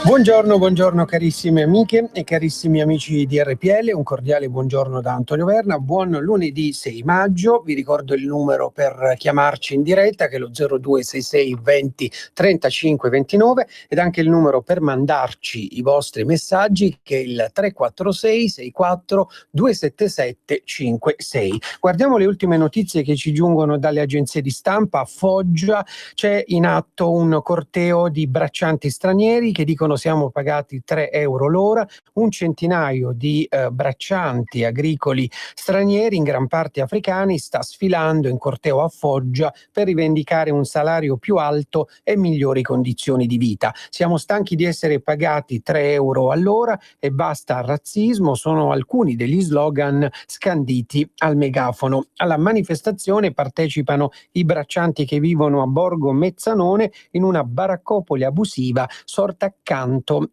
Buongiorno, buongiorno carissime amiche e carissimi amici di RPL, un cordiale buongiorno da Antonio Verna, buon lunedì 6 maggio, vi ricordo il numero per chiamarci in diretta che è lo 0266 20 35 29 ed anche il numero per mandarci i vostri messaggi che è il 346 64 277 56. Guardiamo le ultime notizie che ci giungono dalle agenzie di stampa. A Foggia c'è in atto un corteo di braccianti stranieri che dicono siamo pagati 3 euro l'ora, un centinaio di braccianti agricoli stranieri, in gran parte africani, sta sfilando in corteo a Foggia per rivendicare un salario più alto e migliori condizioni di vita. Siamo stanchi di essere pagati 3 euro all'ora e basta al razzismo, sono alcuni degli slogan scanditi al megafono. Alla manifestazione partecipano i braccianti che vivono a Borgo Mezzanone in una baraccopoli abusiva sorta accanto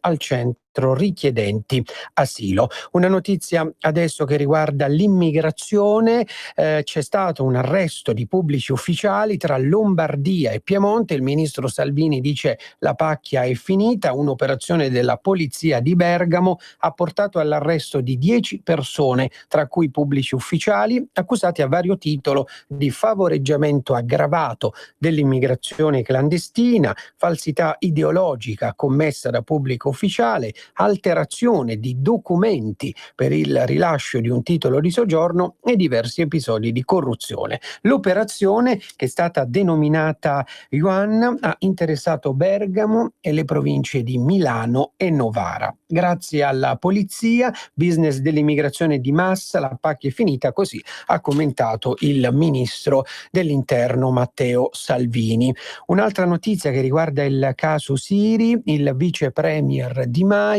al centro richiedenti asilo. Una notizia adesso che riguarda l'immigrazione, c'è stato un arresto di pubblici ufficiali tra Lombardia e Piemonte, il ministro Salvini dice la pacchia è finita, un'operazione della polizia di Bergamo ha portato all'arresto di 10 persone, tra cui pubblici ufficiali, accusati a vario titolo di favoreggiamento aggravato dell'immigrazione clandestina, falsità ideologica commessa da pubblico ufficiale, alterazione di documenti per il rilascio di un titolo di soggiorno e diversi episodi di corruzione. L'operazione, che è stata denominata Yuan, ha interessato Bergamo e le province di Milano e Novara. Grazie alla polizia, business dell'immigrazione di massa, la pacchia è finita, così ha commentato il ministro dell'interno Matteo Salvini. Un'altra notizia che riguarda il caso Siri, il vice premier Di Maio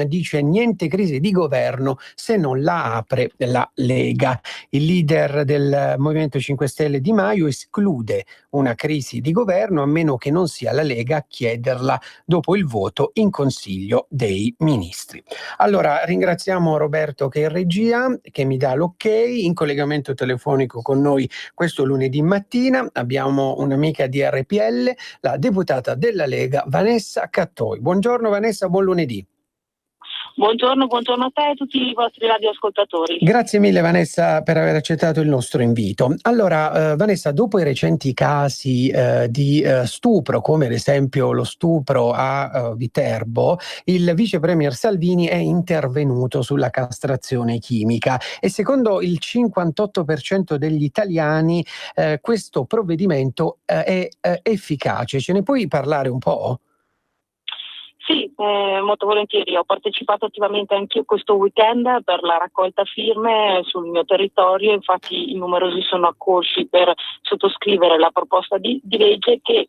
dice niente crisi di governo se non la apre la Lega. Il leader del Movimento 5 Stelle Di Maio esclude una crisi di governo a meno che non sia la Lega a chiederla dopo il voto in Consiglio dei Ministri. Allora ringraziamo Roberto che è in regia, che mi dà l'ok. In collegamento telefonico con noi questo lunedì mattina abbiamo un'amica di RPL, la deputata della Lega Vanessa Cattoi. Buongiorno Vanessa, buon lunedì. Buongiorno a te e a tutti i vostri radioascoltatori. Grazie mille Vanessa per aver accettato il nostro invito. Allora Vanessa, dopo i recenti casi di stupro, come ad esempio lo stupro a Viterbo, il vice premier Salvini è intervenuto sulla castrazione chimica e secondo il 58% degli italiani questo provvedimento è efficace. Ce ne puoi parlare un po'? Sì, molto volentieri. Ho partecipato attivamente anch'io questo weekend per la raccolta firme sul mio territorio, infatti i numerosi sono accorsi per sottoscrivere la proposta di legge che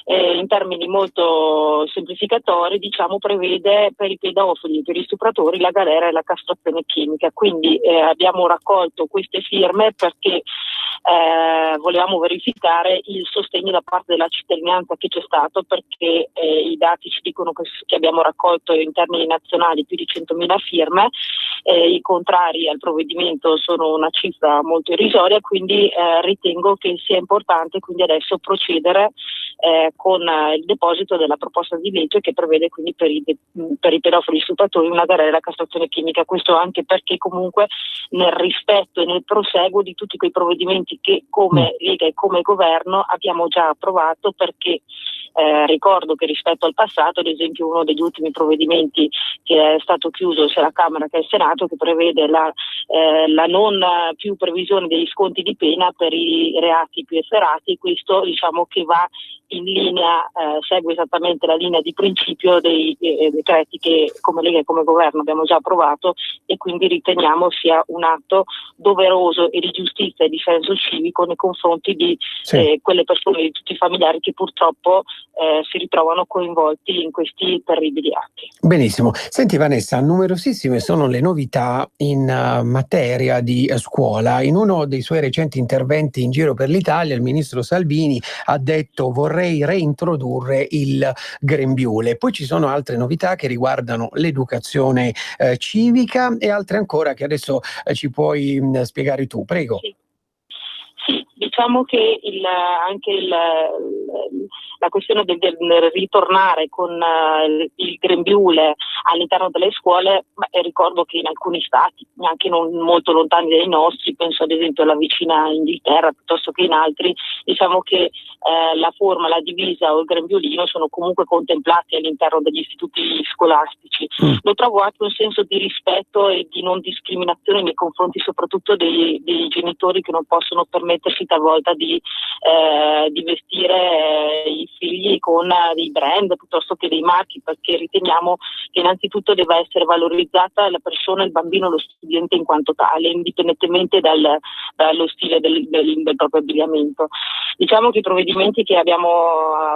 in termini molto semplificatori prevede per i pedofili e per gli stupratori la galera e la castrazione chimica. Quindi abbiamo raccolto queste firme perché volevamo verificare il sostegno da parte della cittadinanza che c'è stato, perché i dati ci dicono che abbiamo raccolto in termini nazionali più di 100.000 firme, i contrari al provvedimento sono una cifra molto irrisoria, quindi ritengo che sia importante quindi adesso procedere con il deposito della proposta di legge che prevede quindi per i pedofili stupratori una galera e la castrazione chimica. Questo anche perché comunque nel rispetto e nel proseguo di tutti quei provvedimenti che come Lega e come Governo abbiamo già approvato, perché ricordo che rispetto al passato, ad esempio uno degli ultimi provvedimenti che è stato chiuso sia alla Camera che al Senato, che prevede la non più previsione degli sconti di pena per i reati più efferati, questo che va in linea, segue esattamente la linea di principio dei decreti che come Lega e come Governo abbiamo già approvato, e quindi riteniamo sia un atto doveroso e di giustizia e di senso civico nei confronti di quelle persone, di tutti i familiari che purtroppo si ritrovano coinvolti in questi terribili atti. Benissimo. Senti Vanessa, numerosissime sono le novità in materia di scuola. In uno dei suoi recenti interventi in giro per l'Italia il ministro Salvini ha detto vorrei reintrodurre il grembiule. Poi ci sono altre novità che riguardano l'educazione civica e altre ancora che adesso ci puoi spiegare tu. Prego. Sì, diciamo che la questione del ritornare con il grembiule all'interno delle scuole, ricordo che in alcuni stati, anche non molto lontani dai nostri, penso ad esempio alla vicina Inghilterra piuttosto che in altri, diciamo che la forma, la divisa o il grembiulino sono comunque contemplati all'interno degli istituti scolastici. Lo trovo anche un senso di rispetto e di non discriminazione nei confronti soprattutto dei genitori che non possono permettersi talvolta di vestire i figli con dei brand piuttosto che dei marchi, perché riteniamo che innanzitutto deve essere valorizzata la persona, il bambino, lo studente in quanto tale, indipendentemente dallo stile del proprio abbigliamento. Diciamo che i provvedimenti che abbiamo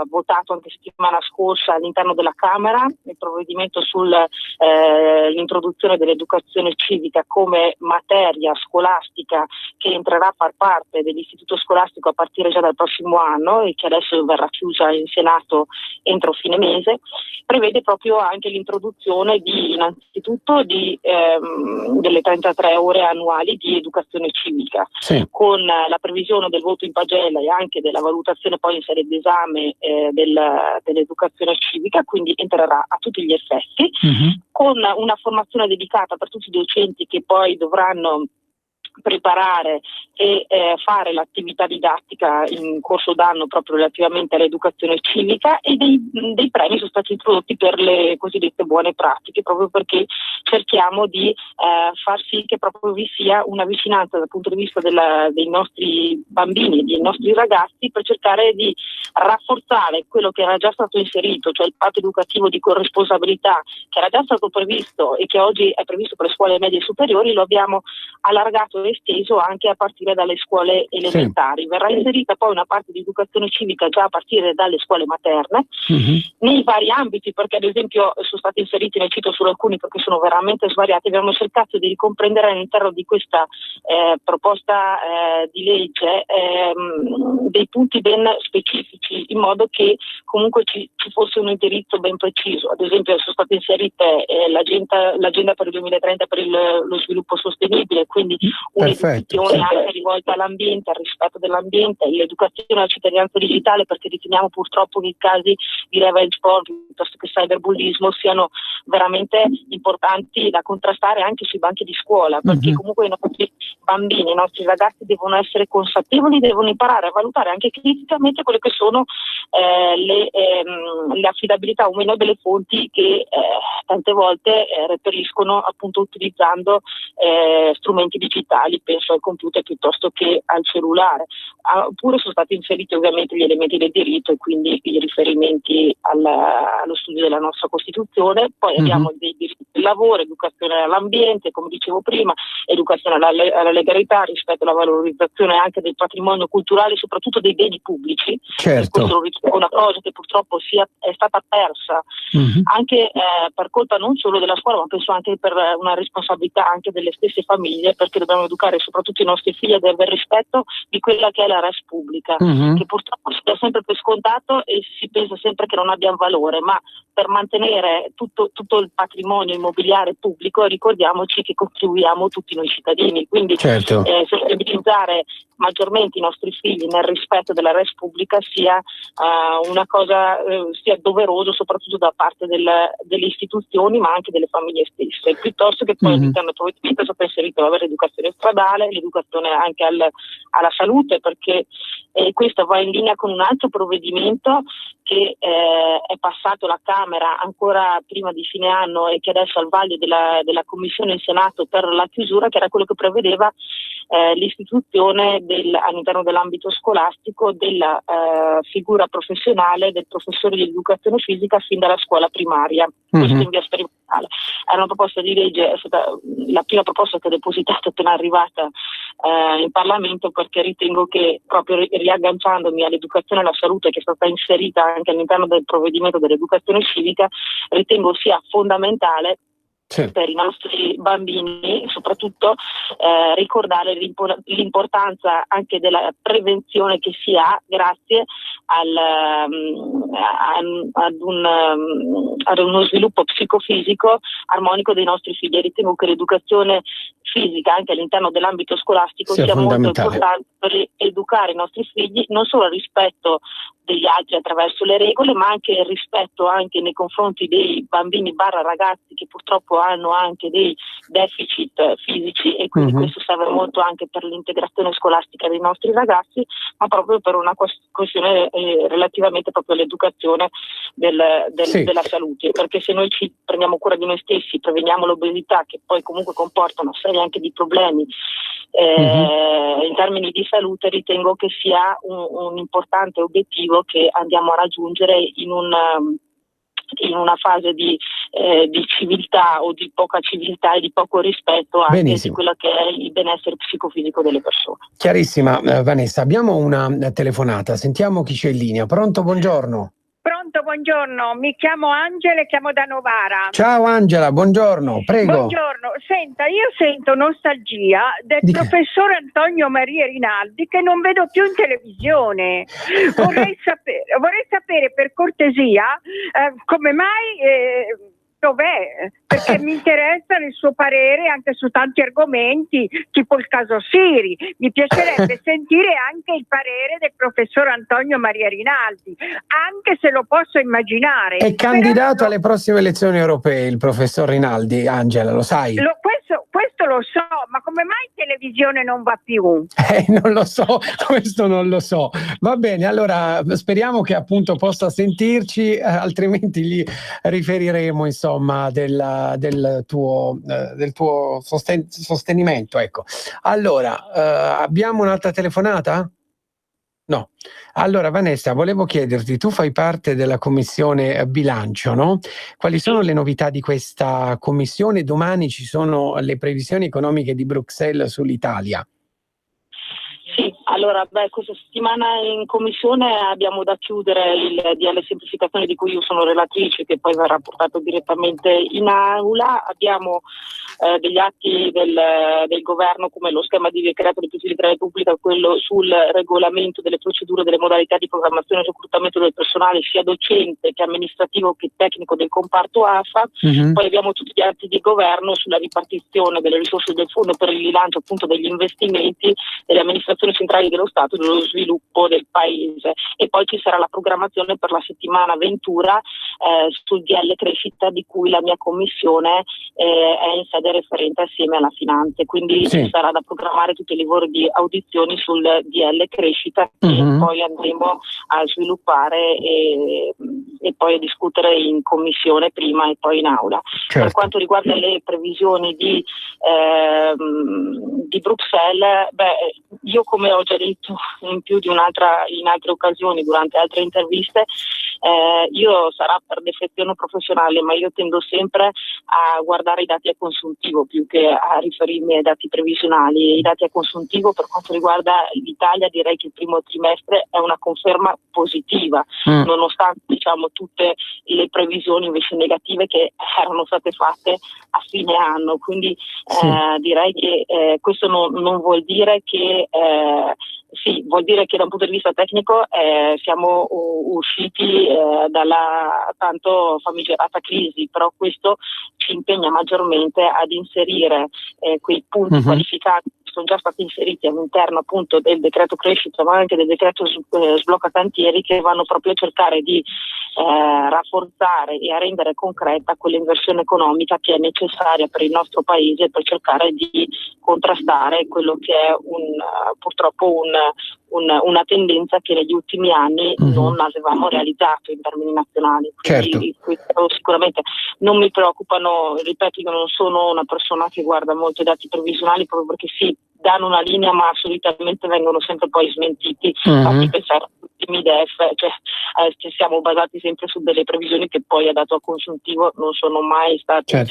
votato anche settimana scorsa all'interno della Camera, il provvedimento sull'introduzione dell'educazione civica come materia scolastica che entrerà a far parte dell'istituto scolastico a partire già dal prossimo anno e che adesso verrà chiusa in Senato entro fine mese, prevede proprio anche l'introduzione innanzitutto delle 33 ore annuali di educazione civica, sì, con la previsione del voto in pagella e anche della valutazione poi in sede d'esame dell'educazione civica, quindi entrerà a tutti gli effetti, con una formazione dedicata per tutti i docenti che poi dovranno preparare e fare l'attività didattica in corso d'anno proprio relativamente all'educazione civica, e dei premi sono stati introdotti per le cosiddette buone pratiche, proprio perché cerchiamo di far sì che proprio vi sia una vicinanza dal punto di vista dei nostri bambini, dei nostri ragazzi, per cercare di rafforzare quello che era già stato inserito, cioè il patto educativo di corresponsabilità che era già stato previsto e che oggi è previsto per le scuole medie e superiori. Lo abbiamo allargato e esteso anche a partire dalle scuole elementari. Sì. Verrà inserita poi una parte di educazione civica già a partire dalle scuole materne, nei vari ambiti, perché ad esempio sono stati inseriti, ne cito solo alcuni perché sono veramente svariati. Abbiamo cercato di ricomprendere all'interno di questa proposta di legge dei punti ben specifici, in modo che comunque ci fosse un indirizzo ben preciso. Ad esempio sono state inserite l'agenda per il 2030 per lo sviluppo sostenibile, quindi un'educazione anche rivolta all'ambiente, al rispetto dell'ambiente, l'educazione alla cittadinanza digitale, perché riteniamo purtroppo che i casi di revenge porn piuttosto che cyberbullismo siano veramente importanti da contrastare anche sui banchi di scuola, perché comunque i nostri bambini, i nostri ragazzi devono essere consapevoli, devono imparare a valutare anche criticamente quelle che sono le affidabilità o meno delle fonti che tante volte reperiscono appunto utilizzando strumenti digitali, penso al computer piuttosto che al cellulare. Oppure sono stati inseriti ovviamente gli elementi del diritto e quindi i riferimenti allo studio della nostra Costituzione. Poi abbiamo dei diritti del lavoro, educazione all'ambiente, come dicevo prima, educazione alla legalità, rispetto alla valorizzazione anche del patrimonio culturale, soprattutto dei beni pubblici. Certo. Questo è una cosa che purtroppo è stata persa anche per colpa non solo della scuola, ma penso anche per una responsabilità anche delle stesse famiglie, perché dobbiamo educare soprattutto i nostri figli ad avere rispetto di quella che è la res pubblica, che purtroppo si dà sempre per scontato e si pensa sempre che non abbia un valore, ma per mantenere tutto il patrimonio immobiliare pubblico ricordiamoci che contribuiamo tutti noi cittadini, quindi sensibilizzare maggiormente i nostri figli nel rispetto della res pubblica sia una cosa sia doveroso soprattutto da parte delle istituzioni, ma anche delle famiglie stesse, piuttosto che poi all'interno del provvedimento è stata inserita l'educazione stradale, l'educazione anche alla salute, perché questo va in linea con un altro provvedimento che è passato alla Camera ancora prima di fine anno e che adesso è al vaglio della Commissione in Senato per la chiusura, che era quello che prevedeva l'istituzione all'interno dell'ambito scolastico della figura professionale del professore di educazione fisica fin dalla scuola primaria, questo in via sperimentale. Era una proposta di legge, è stata la prima proposta che ho depositato appena arrivata in Parlamento, perché ritengo che proprio riagganciandomi all'educazione e alla salute, che è stata inserita anche all'interno del provvedimento dell'educazione civica, ritengo sia fondamentale Sì. per i nostri bambini, soprattutto ricordare l'importanza anche della prevenzione che si ha grazie ad uno sviluppo psicofisico armonico dei nostri figli. Ritengo che l'educazione fisica anche all'interno dell'ambito scolastico sia molto importante per educare i nostri figli non solo al rispetto degli altri attraverso le regole, ma anche il rispetto anche nei confronti dei bambini ragazzi che purtroppo hanno anche dei deficit fisici, e quindi questo serve molto anche per l'integrazione scolastica dei nostri ragazzi, ma proprio per una questione relativamente proprio all'educazione della salute, perché se noi ci prendiamo cura di noi stessi, preveniamo l'obesità, che poi comunque comporta una serie anche di problemi in termini di salute, ritengo che sia un importante obiettivo che andiamo a raggiungere in una fase di civiltà o di poca civiltà e di poco rispetto anche di quello che è il benessere psicofisico delle persone. Chiarissima, Vanessa. Abbiamo una telefonata, sentiamo chi c'è in linea. Pronto, buongiorno. Pronto, buongiorno, mi chiamo Angela e chiamo da Novara. Ciao Angela, buongiorno, prego. Buongiorno, senta, io sento nostalgia del professor Antonio Maria Rinaldi che non vedo più in televisione. Vorrei sapere per cortesia come mai... dov'è? Perché mi interessa il suo parere anche su tanti argomenti, tipo il caso Siri. Mi piacerebbe sentire anche il parere del professor Antonio Maria Rinaldi, anche se lo posso immaginare. È candidato alle prossime elezioni europee il professor Rinaldi, Angela, lo sai? Questo lo so, ma come mai in televisione non va più? Non lo so, questo non lo so. Va bene, allora speriamo che appunto possa sentirci, altrimenti gli riferiremo insomma del tuo sostenimento. Ecco. Allora, abbiamo un'altra telefonata? No. Allora Vanessa, volevo chiederti, tu fai parte della commissione bilancio, no? Quali sono le novità di questa commissione? Domani ci sono le previsioni economiche di Bruxelles sull'Italia. Sì, allora questa settimana in commissione abbiamo da chiudere il DL semplificazione di cui io sono relatrice, che poi verrà portato direttamente in aula. Abbiamo degli atti del governo come lo schema di decreto del Presidente della Repubblica, quello sul regolamento delle procedure, delle modalità di programmazione e reclutamento del personale sia docente che amministrativo che tecnico del comparto AFA. Poi abbiamo tutti gli atti di governo sulla ripartizione delle risorse del fondo per il rilancio appunto degli investimenti delle amministrazioni centrali dello Stato e dello sviluppo del paese, e poi ci sarà la programmazione per la settimana Ventura sul DL crescita, di cui la mia commissione è in sede referente assieme alla finanza, quindi ci sarà da programmare tutti i lavori di audizioni sul DL crescita che poi andremo a sviluppare e poi a discutere in commissione prima e poi in aula. Per quanto riguarda le previsioni di Bruxelles, io come ho già detto in altre occasioni durante altre interviste, io sarà per defezione professionale, ma io tendo sempre a guardare i dati a consuntivo più che a riferirmi ai dati previsionali. I dati a consuntivo per quanto riguarda l'Italia, direi che il primo trimestre è una conferma positiva, nonostante tutte le previsioni invece negative che erano state fatte a fine anno. Quindi direi che questo non vuol dire che vuol dire che da un punto di vista tecnico siamo usciti dalla tanto famigerata crisi, però questo ci impegna maggiormente ad inserire quei punti qualificanti che sono già stati inseriti all'interno appunto del decreto crescita, ma anche del decreto sblocca cantieri, che vanno proprio a cercare di rafforzare e a rendere concreta quell'inversione economica che è necessaria per il nostro paese per cercare di contrastare quello che è purtroppo una tendenza che negli ultimi anni non avevamo realizzato in termini nazionali. Quindi sicuramente non mi preoccupano, ripeto, io non sono una persona che guarda molto i dati previsionali, proprio perché danno una linea ma solitamente vengono sempre poi smentiti. Infatti pensare agli ultimi DEF, ci siamo basati sempre su delle previsioni che poi a dato a consuntivo non sono mai state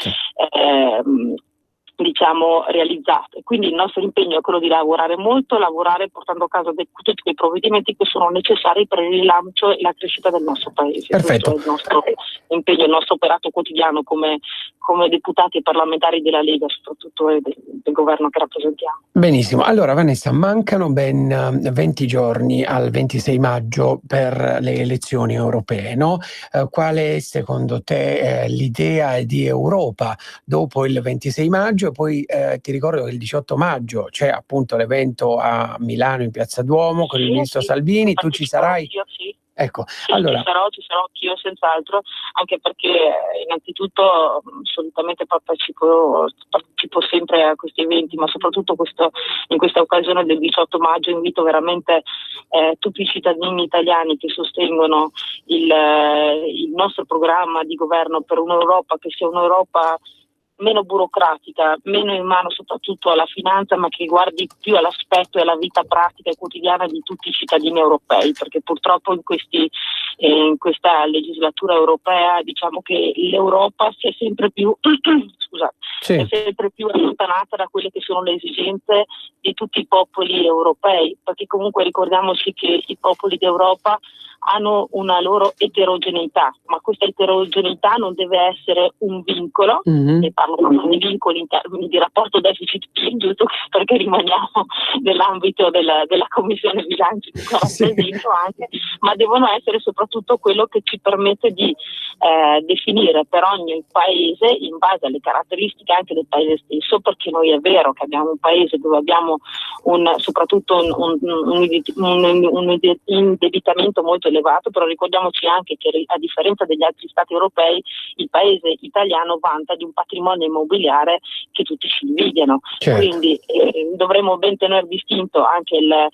diciamo realizzate. Quindi il nostro impegno è quello di lavorare molto, lavorare portando a casa tutti quei provvedimenti che sono necessari per il rilancio e la crescita del nostro paese. Perfetto. Questo è il nostro impegno, il nostro operato quotidiano come deputati e parlamentari della Lega, soprattutto del governo che rappresentiamo. Benissimo, allora Vanessa, mancano ben 20 giorni al 26 maggio per le elezioni europee, no? Quale è secondo te l'idea di Europa dopo il 26 maggio? E poi ti ricordo che il 18 maggio c'è appunto l'evento a Milano in Piazza Duomo con il ministro Salvini, tu ci sarai? Sì. Ecco, Sì, allora ci sarò anch'io senz'altro, anche perché innanzitutto solitamente partecipo sempre a questi eventi, ma soprattutto in questa occasione del 18 maggio invito veramente tutti i cittadini italiani che sostengono il nostro programma di governo per un'Europa che sia un'Europa meno burocratica, meno in mano soprattutto alla finanza, ma che guardi più all'aspetto e alla vita pratica e quotidiana di tutti i cittadini europei, perché purtroppo in questa legislatura europea diciamo che l'Europa si è sempre più è sempre più allontanata da quelle che sono le esigenze di tutti i popoli europei, perché comunque ricordiamoci che i popoli d'Europa hanno una loro eterogeneità, ma questa eterogeneità non deve essere un vincolo, ne parlo proprio di vincoli in termini di rapporto deficit-PIL, giusto perché rimaniamo nell'ambito della Commissione Bilancio, anche, ma devono essere soprattutto quello che ci permette di definire per ogni paese, in base alle caratteristiche anche del paese stesso, perché noi è vero che abbiamo un paese dove abbiamo soprattutto un indebitamento molto elevato, però ricordiamoci anche che a differenza degli altri stati europei il paese italiano vanta di un patrimonio immobiliare che tutti ci invidiano. Certo. Quindi dovremmo ben tenere distinto anche il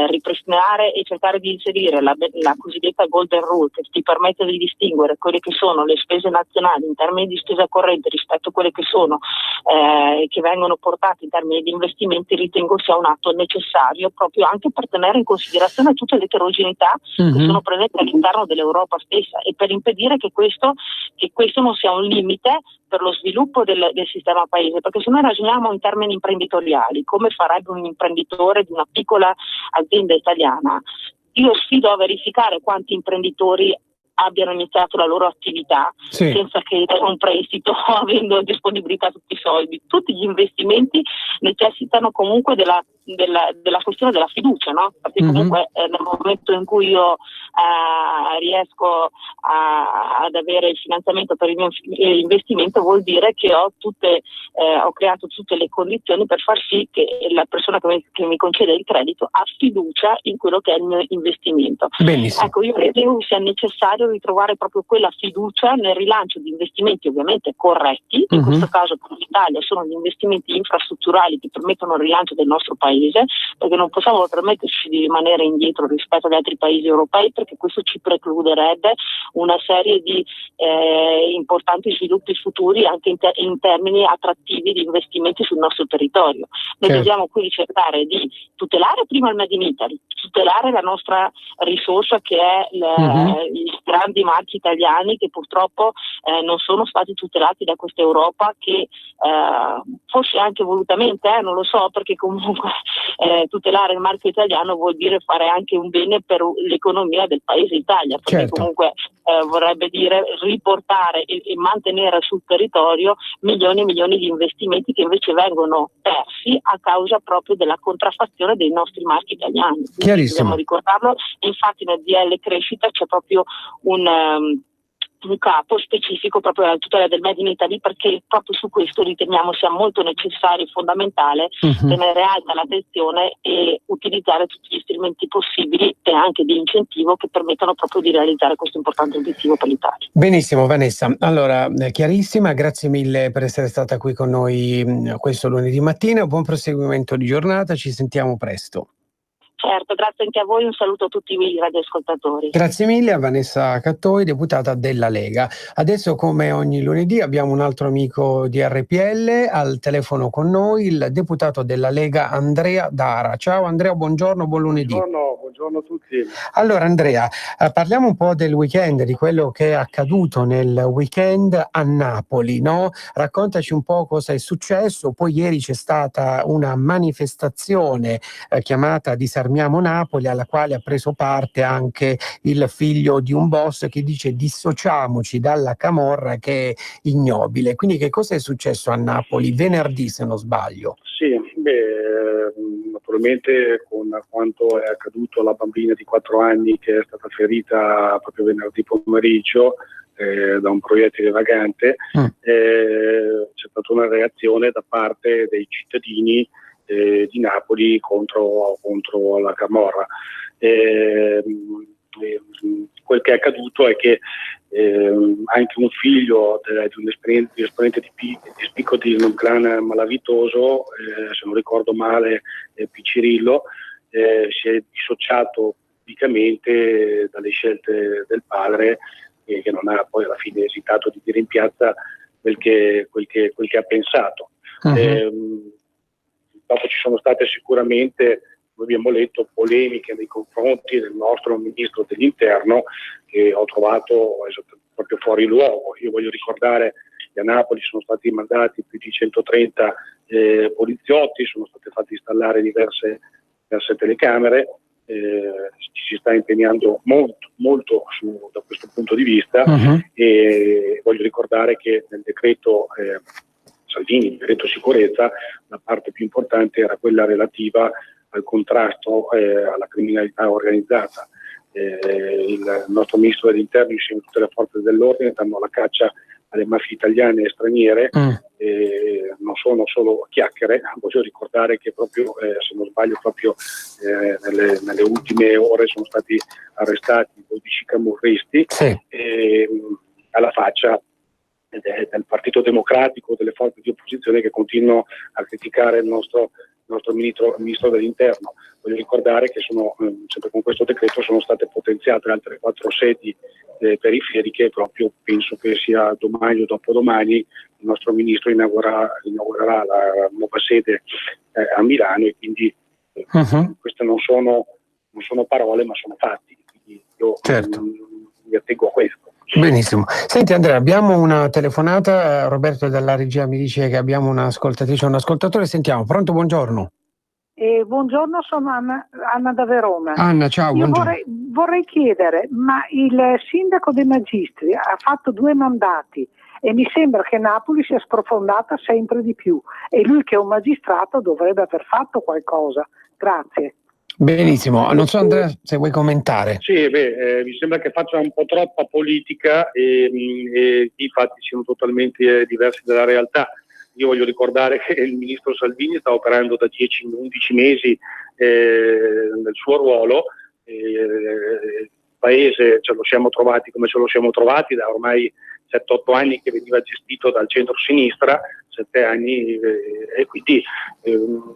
ripristinare e cercare di inserire la cosiddetta golden rule, che ti permette di distinguere quelle che sono le spese nazionali in termini di spesa corrente rispetto a quelle che sono che vengono portate in termini di investimenti. Ritengo sia un atto necessario proprio anche per tenere in considerazione tutte le eterogeneità che sono presenti all'interno dell'Europa stessa e per impedire che questo non sia un limite per lo sviluppo del sistema paese, perché se noi ragioniamo in termini imprenditoriali, come farebbe un imprenditore di una piccola azienda italiana, io sfido a verificare quanti imprenditori abbiano iniziato la loro attività senza che un prestito avendo disponibilità tutti i soldi. Tutti gli investimenti necessitano comunque della questione della fiducia, no? Perché comunque nel momento in cui io riesco ad avere il finanziamento per il mio investimento, vuol dire che ho creato tutte le condizioni per far sì che la persona che mi concede il credito ha fiducia in quello che è il mio investimento. Benissimo. Ecco, io ritengo che sia necessario ritrovare proprio quella fiducia nel rilancio di investimenti ovviamente corretti, in questo caso per l'Italia sono gli investimenti infrastrutturali che permettono il rilancio del nostro paese, perché non possiamo permetterci di rimanere indietro rispetto agli altri paesi europei, perché questo ci precluderebbe una serie di importanti sviluppi futuri anche in termini attrattivi di investimenti sul nostro territorio. Noi dobbiamo quindi cercare di tutelare prima il Made in Italy, tutelare la nostra risorsa che è i grandi marchi italiani che purtroppo non sono stati tutelati da questa Europa che forse anche volutamente, non lo so, perché comunque tutelare il marchio italiano vuol dire fare anche un bene per l'economia del paese Italia, perché comunque vorrebbe dire riportare e mantenere sul territorio milioni e milioni di investimenti che invece vengono persi a causa proprio della contraffazione dei nostri marchi italiani. Dobbiamo ricordarlo, infatti nel DL Crescita c'è proprio un capo specifico proprio alla tutela del Made in Italy, perché proprio su questo riteniamo sia molto necessario e fondamentale tenere alta l'attenzione e utilizzare tutti gli strumenti possibili e anche di incentivo che permettano proprio di realizzare questo importante obiettivo per l'Italia. Benissimo Vanessa, allora chiarissima, grazie mille per essere stata qui con noi questo lunedì mattina, buon proseguimento di giornata, ci sentiamo presto. Certo, grazie anche a voi, un saluto a tutti i radioascoltatori. Grazie mille a Vanessa Cattoi, deputata della Lega. Adesso, come ogni lunedì, abbiamo un altro amico di RPL al telefono con noi, il deputato della Lega Andrea Dara. Ciao Andrea, buongiorno, buon lunedì. Buongiorno a tutti. Allora Andrea, parliamo un po' del weekend, di quello che è accaduto nel weekend a Napoli, no? Raccontaci un po' cosa è successo. Poi ieri c'è stata una manifestazione chiamata Disarmiamo Napoli, alla quale ha preso parte anche il figlio di un boss che dice dissociamoci dalla camorra che è ignobile. Quindi che cosa è successo a Napoli venerdì, se non sbaglio? Sì, naturalmente con quanto è accaduto alla bambina di 4 anni che è stata ferita proprio venerdì pomeriggio da un proiettile vagante, c'è stata una reazione da parte dei cittadini di Napoli contro la camorra. Quel che è accaduto è che anche un figlio di un esponente di spicco di un clan malavitoso, se non ricordo male Piccirillo, si è dissociato pubblicamente dalle scelte del padre, che non ha poi alla fine esitato di dire in piazza quel che ha pensato. Dopo ci sono state sicuramente, noi abbiamo letto, polemiche nei confronti del nostro ministro dell'interno, che ho trovato proprio fuori luogo. Io voglio ricordare che a Napoli sono stati mandati più di 130 poliziotti, sono state fatte installare diverse telecamere, ci si sta impegnando molto da questo punto di vista, e voglio ricordare che nel decreto Salvini, il decreto sicurezza, la parte più importante era quella relativa al contrasto alla criminalità organizzata. Il nostro ministro dell'interno insieme a tutte le forze dell'ordine danno la caccia alle mafie italiane e straniere, non sono solo chiacchiere. Voglio ricordare che proprio, se non sbaglio, proprio nelle ultime ore sono stati arrestati 12 camorristi, alla faccia del Partito Democratico, delle forze di opposizione che continuano a criticare il nostro ministro dell'interno. Voglio ricordare che sempre con questo decreto sono state potenziate altre 4 sedi periferiche. Proprio penso che sia domani o dopodomani il nostro ministro inaugurerà la nuova sede a Milano, e quindi queste non sono parole ma sono fatti, quindi io mi attengo a questo. Benissimo. Senti Andrea, abbiamo una telefonata, Roberto dalla regia mi dice che abbiamo un'ascoltatrice, un ascoltatore, sentiamo. Pronto, buongiorno. Buongiorno, sono Anna da Verona. Anna, ciao, Io buongiorno. vorrei chiedere, ma il sindaco De Magistri ha fatto 2 mandati e mi sembra che Napoli sia sprofondata sempre di più, e lui che è un magistrato dovrebbe aver fatto qualcosa. Grazie. Benissimo, non so Andrea se vuoi commentare. Sì, mi sembra che faccia un po' troppa politica e i fatti siano totalmente diversi dalla realtà. Io voglio ricordare che il ministro Salvini sta operando da 10-11 mesi nel suo ruolo. Il paese ce lo siamo trovati come ce lo siamo trovati da ormai 7-8 anni, che veniva gestito dal centro-sinistra, 7 anni, e quindi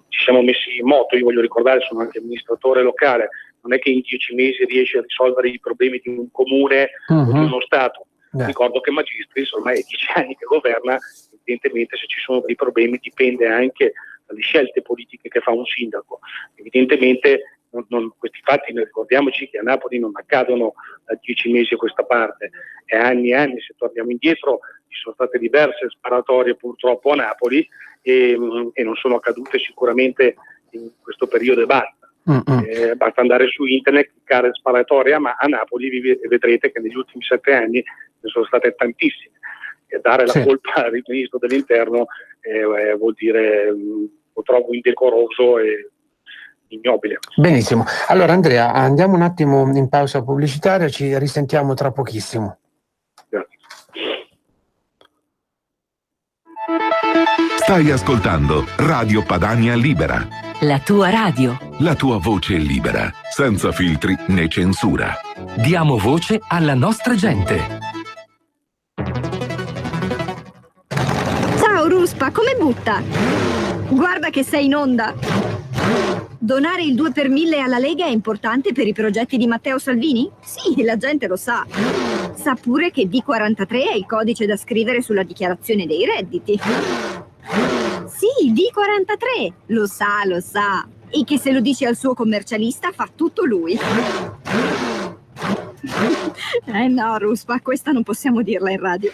ci siamo messi in moto. Io voglio ricordare, sono anche amministratore locale, non è che in 10 mesi riesci a risolvere i problemi di un comune o di uno Stato. Ricordo che Magistris ormai è 10 anni che governa. Evidentemente se ci sono dei problemi dipende anche dalle scelte politiche che fa un sindaco. Evidentemente questi fatti, ricordiamoci che a Napoli non accadono da 10 mesi a questa parte, è anni e anni. Se torniamo indietro ci sono state diverse sparatorie purtroppo a Napoli e non sono accadute sicuramente in questo periodo e basta. Basta andare su internet, cliccare sparatoria, ma a Napoli vedrete che negli ultimi 7 anni ne sono state tantissime. E dare la colpa al ministro dell'interno vuol dire, lo trovo indecoroso e ignobile. Benissimo. Allora Andrea, andiamo un attimo in pausa pubblicitaria, ci risentiamo tra pochissimo. Grazie. Stai ascoltando Radio Padania Libera. La tua radio. La tua voce libera, senza filtri né censura. Diamo voce alla nostra gente. Ciao Ruspa, come butta? Guarda che sei in onda. Donare il 2 per 1000 alla Lega è importante per i progetti di Matteo Salvini? Sì, la gente lo sa. Sa pure che D43 è il codice da scrivere sulla dichiarazione dei redditi. Sì, D43! Lo sa. E che se lo dice al suo commercialista fa tutto lui. No, Ruspa, questa non possiamo dirla in radio.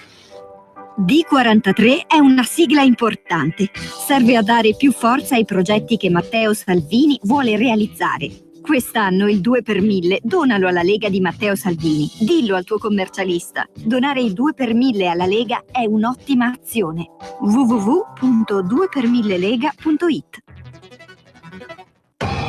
D43 è una sigla importante. Serve a dare più forza ai progetti che Matteo Salvini vuole realizzare. Quest'anno il 2 per 1000 donalo alla Lega di Matteo Salvini. Dillo al tuo commercialista. Donare il 2 per 1000 alla Lega è un'ottima azione. www.2per1000lega.it.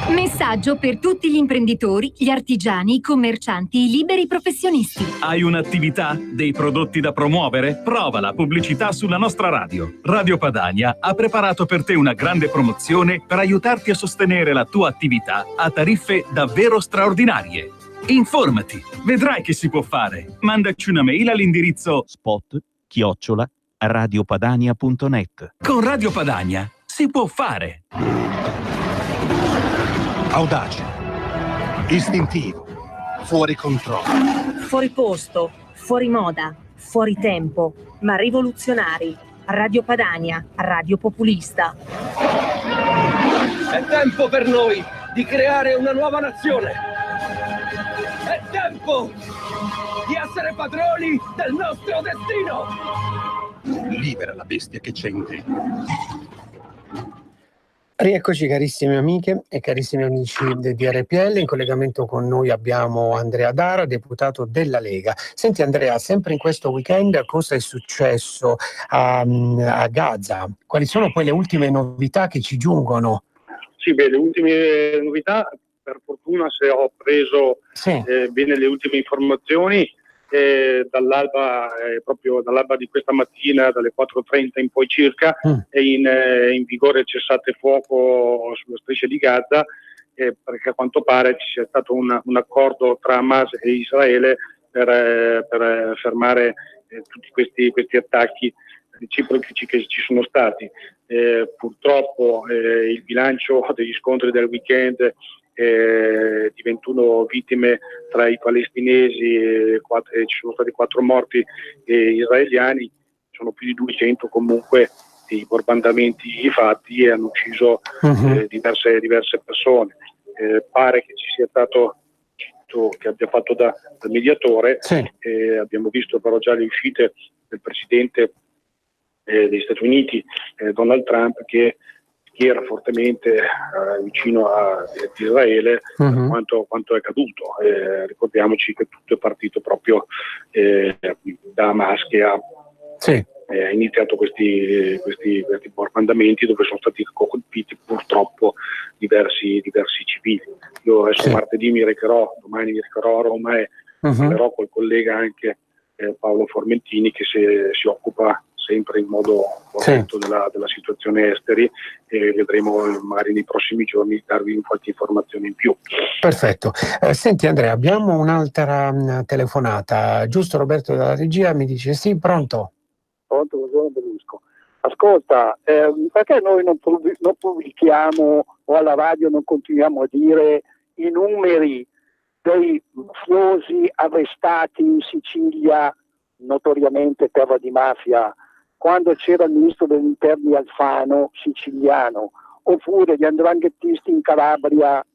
Messaggio per tutti gli imprenditori, gli artigiani, i commercianti, i liberi professionisti. Hai un'attività? Dei prodotti da promuovere? Prova la pubblicità sulla nostra radio. Radio Padania ha preparato per te una grande promozione per aiutarti a sostenere la tua attività a tariffe davvero straordinarie. Informati, vedrai che si può fare. Mandaci una mail all'indirizzo spot@radiopadania.net. Con Radio Padania si può fare. Audace, istintivo, fuori controllo. Fuori posto, fuori moda, fuori tempo, ma rivoluzionari. Radio Padania, radio populista. È tempo per noi di creare una nuova nazione. È tempo di essere padroni del nostro destino. Libera la bestia che c'è in te. Rieccoci carissime amiche e carissimi amici di RPL, in collegamento con noi abbiamo Andrea Dara, deputato della Lega. Senti Andrea, sempre in questo weekend cosa è successo a Gaza? Quali sono poi le ultime novità che ci giungono? Sì, le ultime novità, per fortuna se ho preso bene le ultime informazioni, proprio dall'alba di questa mattina, dalle 4:30 in poi circa, è in vigore il cessate fuoco sulla striscia di Gaza, perché a quanto pare ci sia stato un accordo tra Hamas e Israele per fermare tutti questi attacchi reciproci che ci sono stati. Purtroppo il bilancio degli scontri del weekend di 21 vittime tra i palestinesi, ci sono stati 4 morti israeliani, sono più di 200 comunque i bombardamenti fatti e hanno ucciso diverse persone. Pare che ci sia stato che abbia fatto da mediatore. Abbiamo visto però già le uscite del presidente degli Stati Uniti, Donald Trump, che schiera fortemente vicino a Israele quanto è accaduto. Ricordiamoci che tutto è partito proprio da Hamas, che ha iniziato questi bombardamenti dove sono stati colpiti purtroppo diversi civili. Io adesso martedì domani mi recherò a Roma e parlerò col collega anche Paolo Formentini, che si occupa sempre in modo corretto della situazione esteri, e vedremo magari nei prossimi giorni darvi qualche informazione in più. Perfetto. Senti Andrea, abbiamo un'altra telefonata, giusto? Roberto dalla regia mi dice sì, pronto? Pronto, buongiorno Belusco. Ascolta, perché noi non pubblichiamo o alla radio non continuiamo a dire i numeri dei mafiosi arrestati in Sicilia, notoriamente terra di mafia, quando c'era il ministro degli interni Alfano, siciliano, oppure gli 'ndranghettisti in Calabria,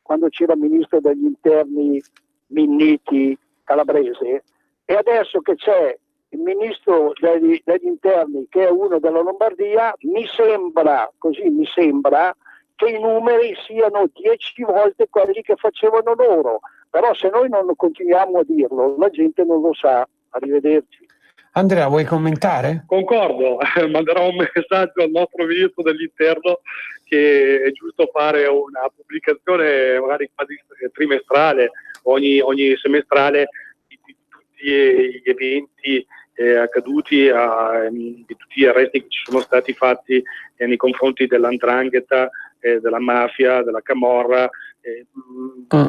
quando c'era il ministro degli interni Minniti, calabrese, e adesso che c'è il ministro degli interni che è uno della Lombardia, mi sembra che i numeri siano 10 volte quelli che facevano loro, però se noi non continuiamo a dirlo la gente non lo sa. Arrivederci. Andrea, vuoi commentare? Concordo, manderò un messaggio al nostro ministro dell'interno che è giusto fare una pubblicazione magari quasi trimestrale, ogni semestrale, di tutti gli eventi accaduti, di tutti gli arresti che ci sono stati fatti nei confronti dell''ndrangheta, della mafia, della camorra.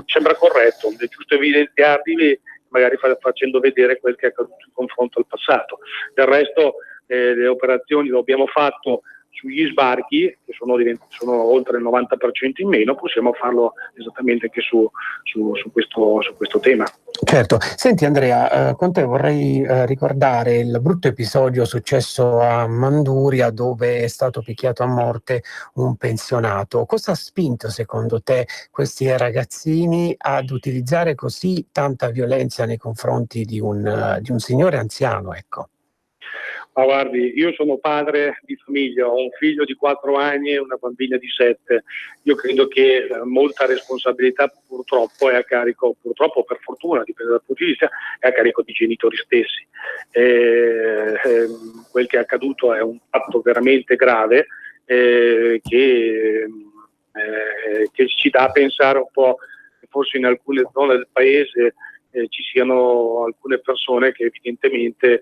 Sembra corretto, è giusto evidenziarli, magari facendo vedere quel che è accaduto in confronto al passato. Del resto le operazioni lo abbiamo fatto sugli sbarchi, che sono oltre il 90% in meno, possiamo farlo esattamente anche su questo tema. Certo. Senti Andrea, con te vorrei ricordare il brutto episodio successo a Manduria, dove è stato picchiato a morte un pensionato. Cosa ha spinto secondo te questi ragazzini ad utilizzare così tanta violenza nei confronti di un signore anziano, ecco? Ma guardi, io sono padre di famiglia, ho un figlio di 4 anni e una bambina di 7. Io credo che molta responsabilità purtroppo è a carico, purtroppo per fortuna, dipende dal punto di vista, è a carico di genitori stessi. Quel che è accaduto è un fatto veramente grave che ci dà a pensare un po' che forse in alcune zone del paese ci siano alcune persone che evidentemente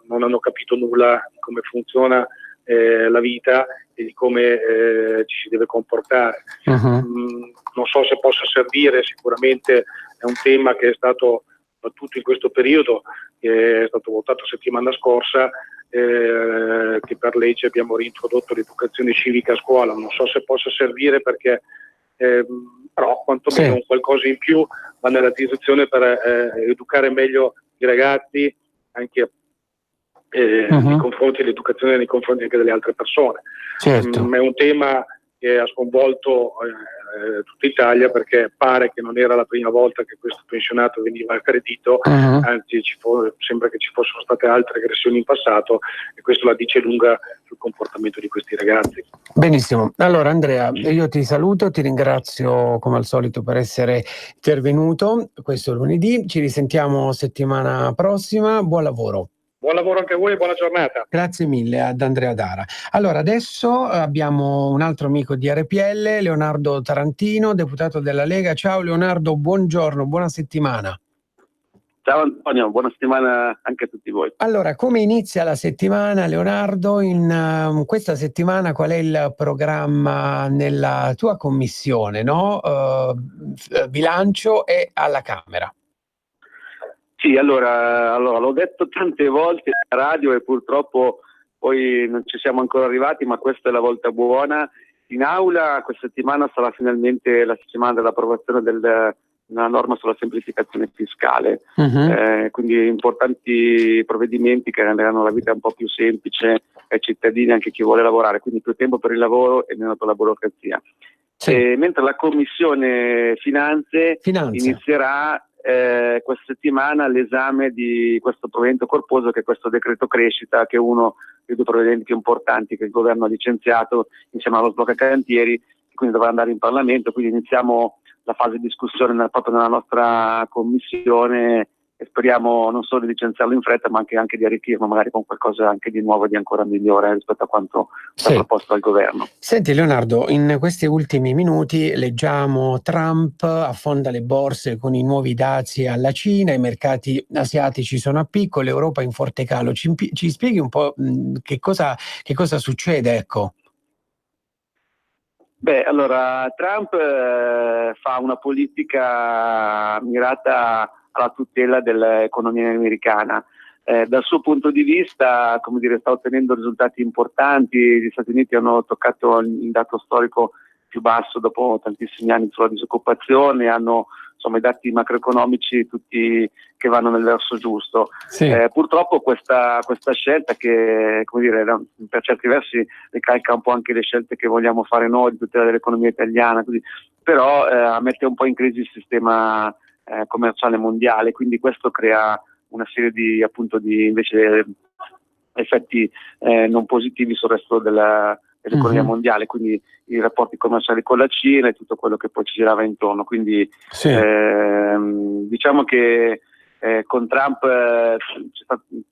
non hanno capito nulla di come funziona la vita e di come ci si deve comportare. Non so se possa servire, sicuramente è un tema che è stato battuto in questo periodo, che è stato votato settimana scorsa, che per legge abbiamo reintrodotto l'educazione civica a scuola. Non so se possa servire perché però quantomeno un qualcosa in più va nella direzione per educare meglio i ragazzi anche nei confronti dell'educazione, nei confronti anche delle altre persone. È un tema che ha sconvolto tutta Italia, perché pare che non era la prima volta che questo pensionato veniva aggredito, anzi sembra che ci fossero state altre aggressioni in passato, e questo la dice lunga sul comportamento di questi ragazzi. Benissimo, allora Andrea, io ti saluto, ti ringrazio come al solito per essere intervenuto questo lunedì, ci risentiamo settimana prossima, buon lavoro. Buon lavoro anche a voi e buona giornata. Grazie mille ad Andrea Dara. Allora adesso abbiamo un altro amico di RPL, Leonardo Tarantino, deputato della Lega. Ciao Leonardo, buongiorno, buona settimana. Ciao Antonio, buona settimana anche a tutti voi. Allora, come inizia la settimana, Leonardo? In questa settimana qual è il programma nella tua commissione, no? Bilancio e alla Camera? Sì, allora l'ho detto tante volte a radio e purtroppo poi non ci siamo ancora arrivati, ma questa è la volta buona. In aula questa settimana sarà finalmente la settimana dell'approvazione della norma sulla semplificazione fiscale, quindi importanti provvedimenti che renderanno la vita un po' più semplice ai cittadini, anche chi vuole lavorare, quindi più tempo per il lavoro e meno per la burocrazia. Mentre la Commissione Finanze inizierà questa settimana l'esame di questo provvedimento corposo, che è questo decreto crescita, che è uno dei due provvedimenti più importanti che il governo ha licenziato insieme allo sblocca cantieri, quindi dovrà andare in Parlamento. Quindi iniziamo la fase di discussione proprio nella nostra commissione e speriamo non solo di licenziarlo in fretta, ma anche di arricchirlo magari con qualcosa anche di nuovo e di ancora migliore rispetto a quanto è proposto dal governo. Senti Leonardo, in questi ultimi minuti leggiamo Trump affonda le borse con i nuovi dazi alla Cina, i mercati asiatici sono a picco, l'Europa in forte calo. Ci spieghi un po' che cosa succede, ecco? Beh, allora Trump fa una politica mirata alla tutela dell'economia americana. Dal suo punto di vista, come dire, sta ottenendo risultati importanti. Gli Stati Uniti hanno toccato il dato storico più basso dopo tantissimi anni sulla disoccupazione, hanno insomma i dati macroeconomici tutti che vanno nel verso giusto. Purtroppo questa scelta, che come dire per certi versi ricalca un po' anche le scelte che vogliamo fare noi di tutela dell'economia italiana, così, però mette un po' in crisi il sistema commerciale mondiale, quindi questo crea una serie di invece effetti non positivi sul resto dell'economia mondiale, quindi i rapporti commerciali con la Cina e tutto quello che poi ci girava intorno. Quindi diciamo che con Trump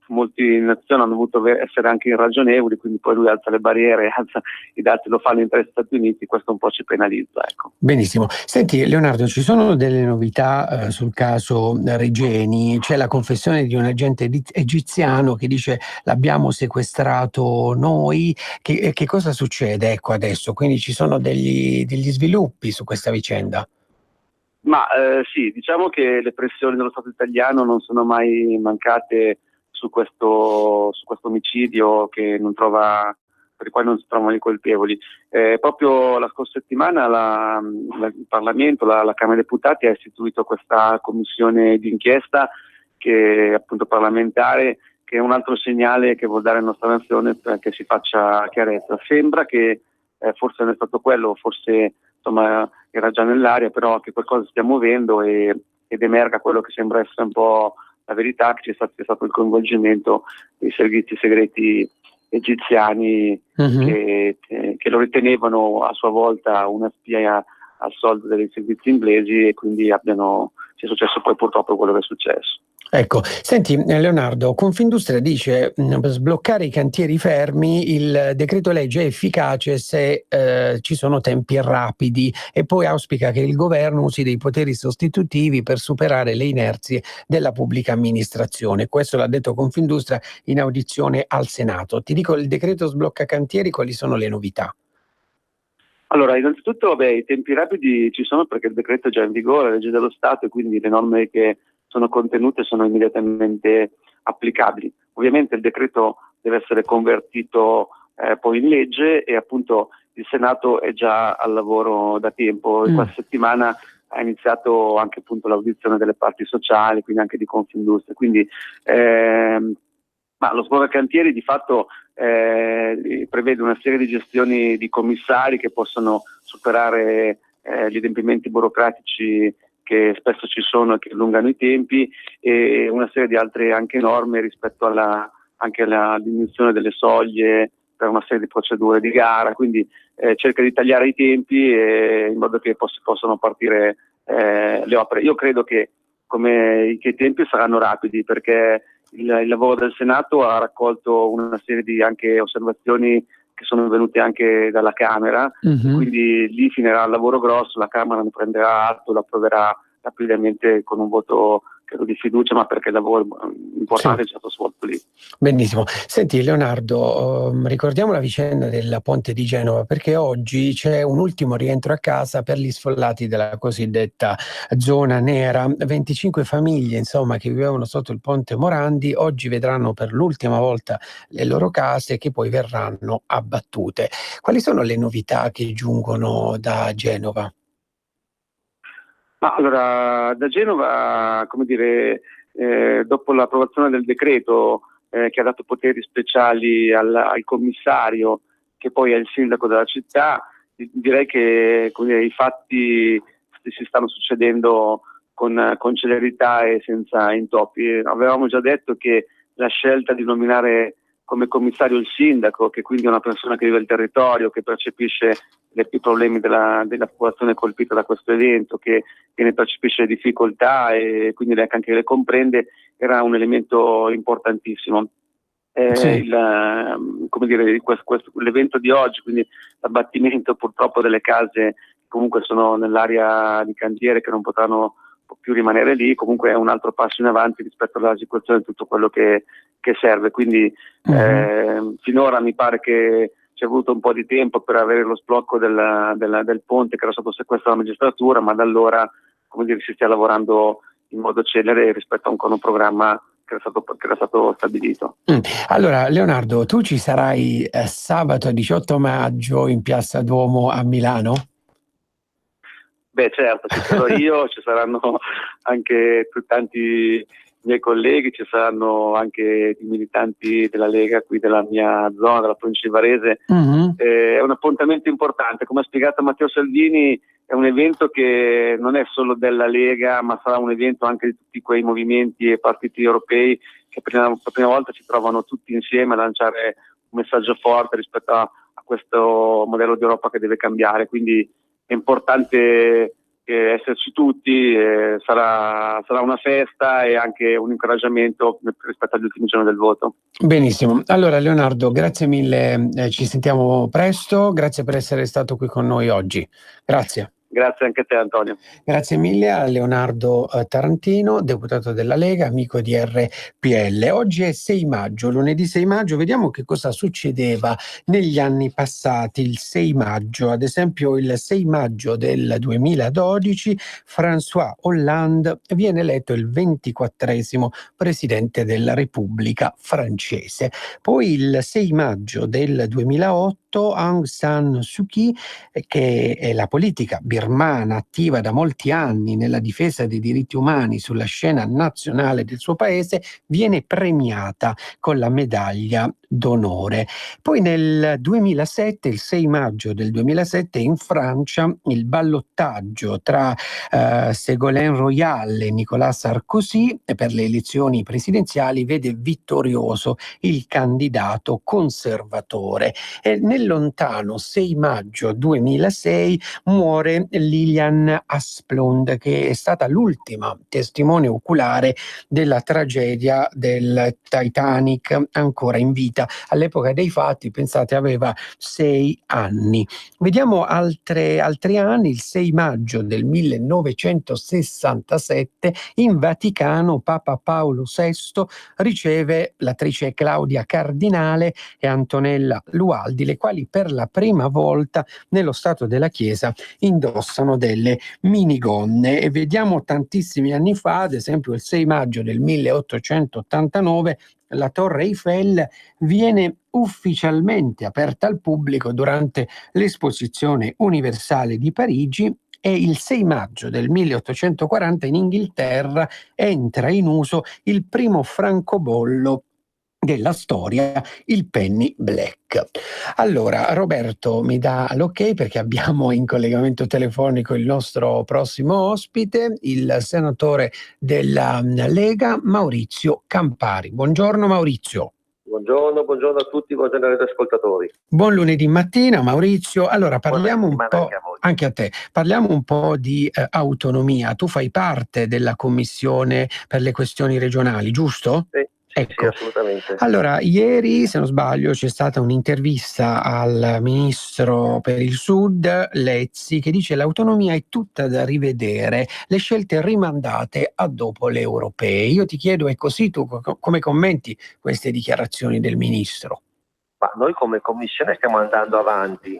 molte nazioni hanno dovuto essere anche irragionevoli, quindi poi lui alza le barriere, alza i dazi, lo fa all'interno degli Stati Uniti, questo un po' ci penalizza. Ecco. Benissimo. Senti Leonardo, ci sono delle novità sul caso Regeni? C'è la confessione di un agente egiziano che dice l'abbiamo sequestrato noi. Che cosa succede ecco adesso? Quindi ci sono degli sviluppi su questa vicenda? Ma sì, diciamo che le pressioni dello Stato italiano non sono mai mancate su questo omicidio, che non trova per i quali non si trovano i colpevoli. Proprio la scorsa settimana il Parlamento, la Camera dei Deputati ha istituito questa commissione d'inchiesta che appunto parlamentare, che è un altro segnale che vuol dare alla nostra nazione perché si faccia chiarezza. Sembra che forse non è stato quello, forse insomma era già nell'aria, però che qualcosa si stia muovendo ed emerga quello che sembra essere un po' la verità, che c'è stato il coinvolgimento dei servizi segreti egiziani che lo ritenevano a sua volta una spia al soldo dei servizi inglesi, e quindi sia successo poi purtroppo quello che è successo. Ecco, senti Leonardo, Confindustria dice per sbloccare i cantieri fermi il decreto legge è efficace se ci sono tempi rapidi, e poi auspica che il governo usi dei poteri sostitutivi per superare le inerzie della pubblica amministrazione. Questo l'ha detto Confindustria in audizione al Senato. Ti dico, il decreto sblocca cantieri, quali sono le novità? Allora, innanzitutto i tempi rapidi ci sono perché il decreto è già in vigore, la legge dello Stato, e quindi le norme che sono contenute sono immediatamente applicabili. Ovviamente il decreto deve essere convertito poi in legge, e appunto il Senato è già al lavoro da tempo. Questa settimana ha iniziato anche appunto l'audizione delle parti sociali, quindi anche di Confindustria. Quindi ma lo sblocca cantieri di fatto prevede una serie di gestioni di commissari che possono superare gli adempimenti burocratici che spesso ci sono e che allungano i tempi, e una serie di altre anche norme rispetto anche alla diminuzione delle soglie per una serie di procedure di gara. Quindi cerca di tagliare i tempi in modo che possano partire le opere. Io credo che i tempi saranno rapidi, perché il lavoro del Senato ha raccolto una serie di anche osservazioni che sono venute anche dalla Camera, quindi lì finirà il lavoro grosso, la Camera ne prenderà atto, lo approverà rapidamente con un voto credo di fiducia, ma perché il lavoro importante è stato svolto lì. Benissimo. Senti Leonardo, ricordiamo la vicenda del ponte di Genova, perché oggi c'è un ultimo rientro a casa per gli sfollati della cosiddetta zona nera. 25 famiglie insomma che vivevano sotto il ponte Morandi oggi vedranno per l'ultima volta le loro case, che poi verranno abbattute. Quali sono le novità che giungono da Genova? Ma allora, da Genova, come dire, dopo l'approvazione del decreto che ha dato poteri speciali al commissario, che poi è il sindaco della città, direi che i fatti si stanno succedendo con celerità e senza intoppi. Avevamo già detto che la scelta di nominare come commissario il sindaco, che quindi è una persona che vive il territorio, che percepisce i problemi della popolazione colpita da questo evento, che ne percepisce le difficoltà e quindi anche le comprende, era un elemento importantissimo. L'evento di oggi, quindi l'abbattimento purtroppo delle case che comunque sono nell'area di cantiere, che non potranno più rimanere lì, comunque è un altro passo in avanti rispetto alla esecuzione di tutto quello che serve. Quindi finora mi pare che ci è voluto un po' di tempo per avere lo sblocco del ponte che era stato sequestrato dalla magistratura, ma da allora si stia lavorando in modo celere rispetto a un cronoprogramma che era stato stabilito. Allora Leonardo, tu ci sarai sabato 18 maggio in Piazza Duomo a Milano? Beh certo, ci sarò io, ci saranno anche tanti miei colleghi, ci saranno anche i militanti della Lega qui della mia zona, della provincia di Varese. È un appuntamento importante, come ha spiegato Matteo Salvini, è un evento che non è solo della Lega, ma sarà un evento anche di tutti quei movimenti e partiti europei che per la prima volta si trovano tutti insieme a lanciare un messaggio forte rispetto a questo modello di Europa che deve cambiare. Quindi è importante esserci tutti, sarà una festa e anche un incoraggiamento rispetto agli ultimi giorni del voto. Benissimo, allora Leonardo, grazie mille, ci sentiamo presto, grazie per essere stato qui con noi oggi. Grazie. Grazie anche a te, Antonio. Grazie mille a Leonardo Tarantino, deputato della Lega, amico di RPL. Oggi è 6 maggio, lunedì 6 maggio. Vediamo che cosa succedeva negli anni passati. Il 6 maggio, ad esempio il 6 maggio del 2012, François Hollande viene eletto il 24esimo presidente della Repubblica francese. Poi il 6 maggio del 2008 Aung San Suu Kyi, che è la politica birmana attiva da molti anni nella difesa dei diritti umani sulla scena nazionale del suo paese, viene premiata con la medaglia d'onore. Poi nel 2007, il 6 maggio del 2007, in Francia il ballottaggio tra Ségolène Royal e Nicolas Sarkozy per le elezioni presidenziali vede vittorioso il candidato conservatore. E nel lontano 6 maggio 2006 muore Lilian Asplund, che è stata l'ultima testimone oculare della tragedia del Titanic, ancora in vita. All'epoca dei fatti, pensate, aveva 6 anni. Vediamo altri anni. Il 6 maggio del 1967 in Vaticano Papa Paolo VI riceve l'attrice Claudia Cardinale e Antonella Lualdi, le quali per la prima volta nello Stato della Chiesa indossano delle minigonne. E vediamo tantissimi anni fa, ad esempio il 6 maggio del 1889, la Torre Eiffel viene ufficialmente aperta al pubblico durante l'Esposizione Universale di Parigi, e il 6 maggio del 1840 in Inghilterra entra in uso il primo francobollo della storia, il penny black. Allora, Roberto mi dà l'ok perché abbiamo in collegamento telefonico il nostro prossimo ospite, il senatore della Lega, Maurizio Campari. Buongiorno Maurizio. Buongiorno a tutti, buongiorno agli ascoltatori. Buon lunedì mattina Maurizio. Allora parliamo un po', anche a te, parliamo un po' di autonomia. Tu fai parte della Commissione per le questioni regionali, giusto? Ecco. Sì, assolutamente. Allora, ieri, se non sbaglio, c'è stata un'intervista al ministro per il Sud, Lezzi, che dice l'autonomia è tutta da rivedere, le scelte rimandate a dopo le europee. Io ti chiedo, è così, tu come commenti queste dichiarazioni del ministro? Ma noi come Commissione stiamo andando avanti.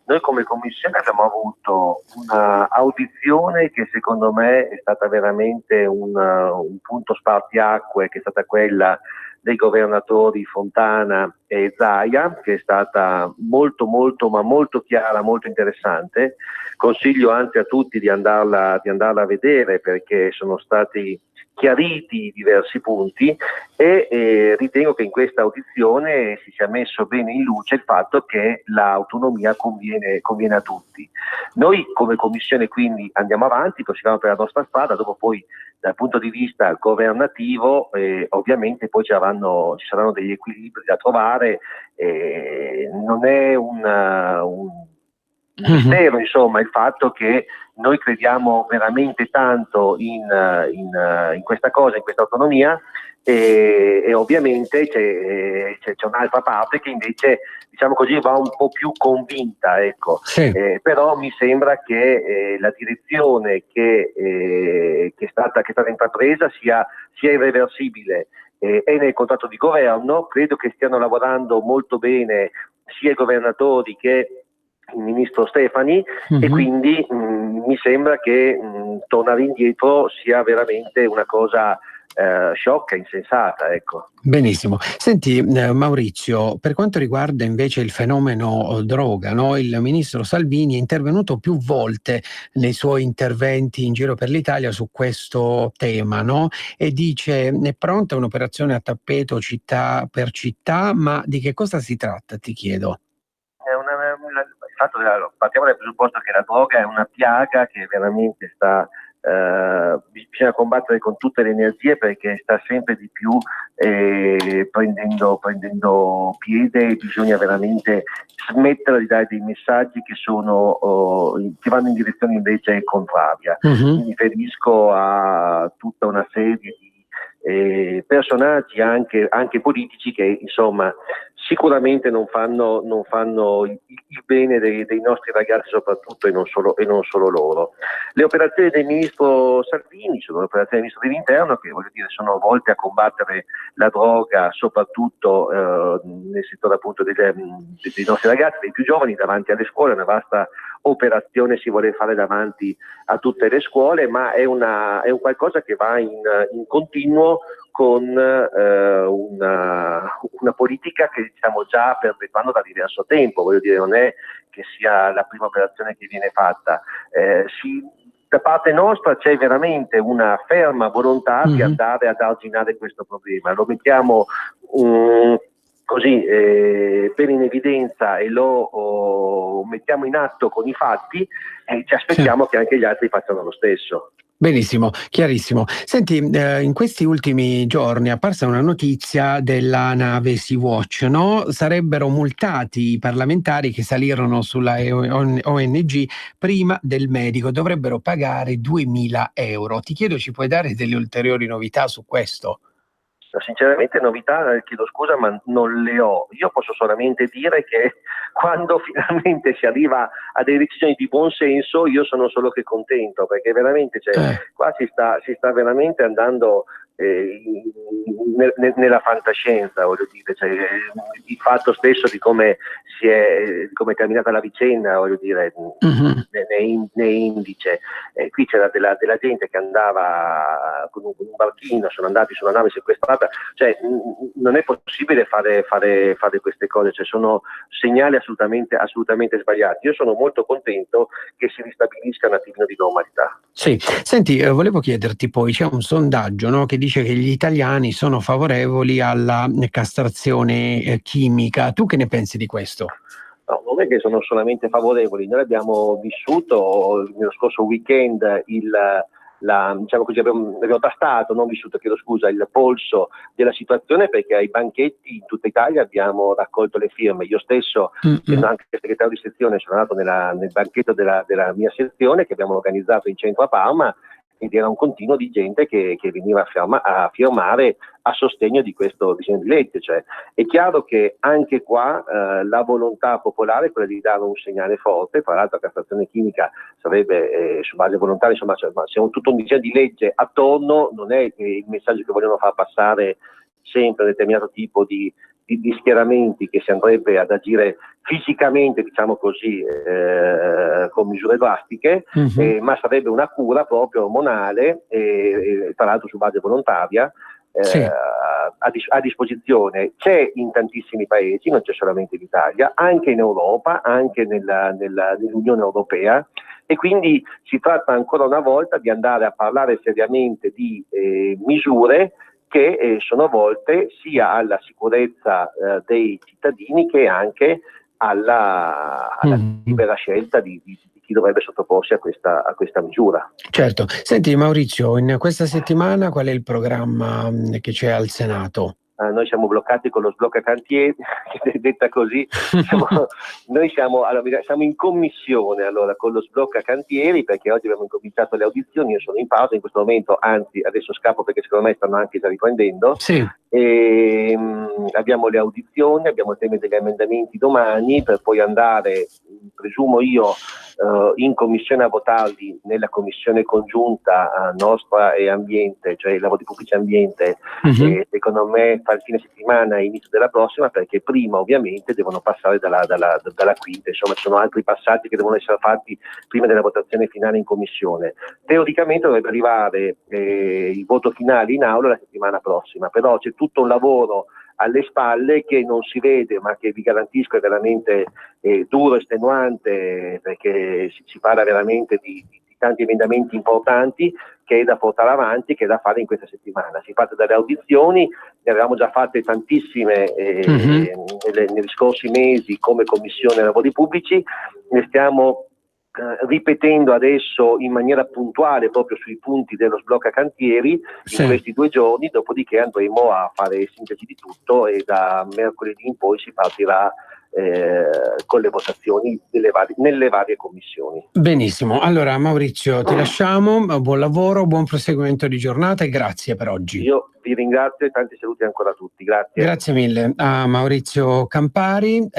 Noi come Commissione abbiamo avuto una audizione che secondo me è stata veramente un punto spartiacque, che è stata quella dei governatori Fontana e Zaia, che è stata molto chiara, molto interessante. Consiglio anzi a tutti di andarla a vedere, perché sono stati chiariti diversi punti e ritengo che in questa audizione si sia messo bene in luce il fatto che l'autonomia conviene a tutti. Noi come Commissione quindi andiamo avanti, proseguiamo per la nostra strada, dopo poi dal punto di vista governativo ovviamente poi ci saranno degli equilibri da trovare, non è un mistero insomma il fatto che noi crediamo veramente tanto in questa cosa, in questa autonomia, e ovviamente c'è un'altra parte che invece, diciamo così, va un po' più convinta, ecco. Sì. Però mi sembra che la direzione che è stata intrapresa sia irreversibile. È nel contratto di governo, credo che stiano lavorando molto bene sia i governatori che il ministro Stefani, e quindi mi sembra che tornare indietro sia veramente una cosa sciocca, insensata, ecco. Benissimo. Senti Maurizio, per quanto riguarda invece il fenomeno droga, no? Il ministro Salvini è intervenuto più volte nei suoi interventi in giro per l'Italia su questo tema, no? E dice è pronta un'operazione a tappeto città per città, ma di che cosa si tratta, ti chiedo? Partiamo dal presupposto che la droga è una piaga che veramente bisogna combattere con tutte le energie, perché sta sempre di più prendendo piede, e bisogna veramente smettere di dare dei messaggi che vanno in direzione invece contraria. Mi riferisco a tutta una serie di personaggi anche politici che insomma sicuramente non fanno il bene dei nostri ragazzi soprattutto, e non solo loro. Le operazioni del ministro Salvini sono le operazioni del ministro dell'Interno, che voglio dire sono volte a combattere la droga soprattutto nel settore appunto dei nostri ragazzi, dei più giovani, davanti alle scuole. Una vasta operazione si vuole fare davanti a tutte le scuole, ma è un qualcosa che va in continuo con una politica che stiamo già perpetuando da diverso tempo. Voglio dire, non è che sia la prima operazione che viene fatta. Da parte nostra c'è veramente una ferma volontà di andare ad arginare questo problema. Lo mettiamo così ben in evidenza e lo mettiamo in atto con i fatti, e ci aspettiamo che anche gli altri facciano lo stesso. Benissimo, chiarissimo. Senti, in questi ultimi giorni è apparsa una notizia della nave Sea-Watch, no? Sarebbero multati i parlamentari che salirono sulla ONG prima del medico, dovrebbero pagare 2.000 euro. Ti chiedo, ci puoi dare delle ulteriori novità su questo? Sinceramente novità, chiedo scusa, ma non le ho. Io posso solamente dire che quando finalmente si arriva a delle decisioni di buon senso, io sono solo che contento, perché veramente qua si sta veramente andando nella fantascienza, voglio dire, il fatto stesso di come è terminata la vicenda, voglio dire, ne è indice. Qui c'era della gente che andava con un barchino, sono andati su una nave sequestrata, non è possibile fare queste cose, sono segnali assolutamente sbagliati. Io sono molto contento che si ristabilisca un attimino di normalità. Sì, senti, volevo chiederti poi, c'è un sondaggio, no, che dice che gli italiani sono favorevoli alla castrazione chimica. Tu che ne pensi di questo? No, non è che sono solamente favorevoli, noi abbiamo vissuto nello scorso weekend abbiamo tastato, non vissuto, chiedo scusa, il polso della situazione, perché ai banchetti in tutta Italia abbiamo raccolto le firme. Io stesso, essendo anche segretario di sezione, sono andato nel banchetto della mia sezione che abbiamo organizzato in centro a Parma, ed era un continuo di gente che veniva a firmare a sostegno di questo disegno di legge. È chiaro che anche qua la volontà popolare è quella di dare un segnale forte. Tra l'altro la castrazione chimica sarebbe su base volontaria, insomma, siamo tutto un disegno di legge attorno, non è il messaggio che vogliono far passare sempre un determinato tipo di schieramenti, che si andrebbe ad agire fisicamente, diciamo così, con misure drastiche, ma sarebbe una cura proprio ormonale, tra l'altro su base volontaria, a disposizione. C'è in tantissimi paesi, non c'è solamente in Italia, anche in Europa, anche nell'Unione Europea, e quindi si tratta ancora una volta di andare a parlare seriamente di misure che sono volte sia alla sicurezza dei cittadini che anche alla libera scelta di chi dovrebbe sottoporsi a questa misura. Certo. Senti Maurizio, in questa settimana qual è il programma che c'è al Senato? Noi siamo bloccati con lo sblocca cantieri, detta così. Noi siamo in commissione con lo sblocca cantieri, perché oggi abbiamo incominciato le audizioni. Io sono in pausa in questo momento, anzi adesso scappo perché secondo me stanno anche già riprendendo. E, abbiamo le audizioni, abbiamo il tema degli emendamenti domani, per poi andare, presumo io, in commissione a votarli nella commissione congiunta nostra e ambiente, cioè i lavori pubblici e ambiente, secondo me fa il fine settimana e inizio della prossima, perché prima ovviamente devono passare dalla quinta. Insomma, ci sono altri passaggi che devono essere fatti prima della votazione finale in commissione. Teoricamente dovrebbe arrivare il voto finale in aula la settimana prossima, però c'è tutto un lavoro alle spalle che non si vede, ma che vi garantisco è veramente duro, estenuante, perché si parla veramente di tanti emendamenti importanti che è da portare avanti, che è da fare in questa settimana. Si parte dalle audizioni, ne avevamo già fatte tantissime negli scorsi mesi come Commissione Lavori Pubblici, ne stiamo ripetendo adesso in maniera puntuale proprio sui punti dello sblocca cantieri in questi 2 giorni, dopodiché andremo a fare sintesi di tutto e da mercoledì in poi si partirà con le votazioni nelle varie commissioni. Benissimo, allora Maurizio ti lasciamo, buon lavoro, buon proseguimento di giornata e grazie per oggi. Io vi ringrazio e tanti saluti ancora a tutti. Grazie. Grazie mille a Maurizio Campari,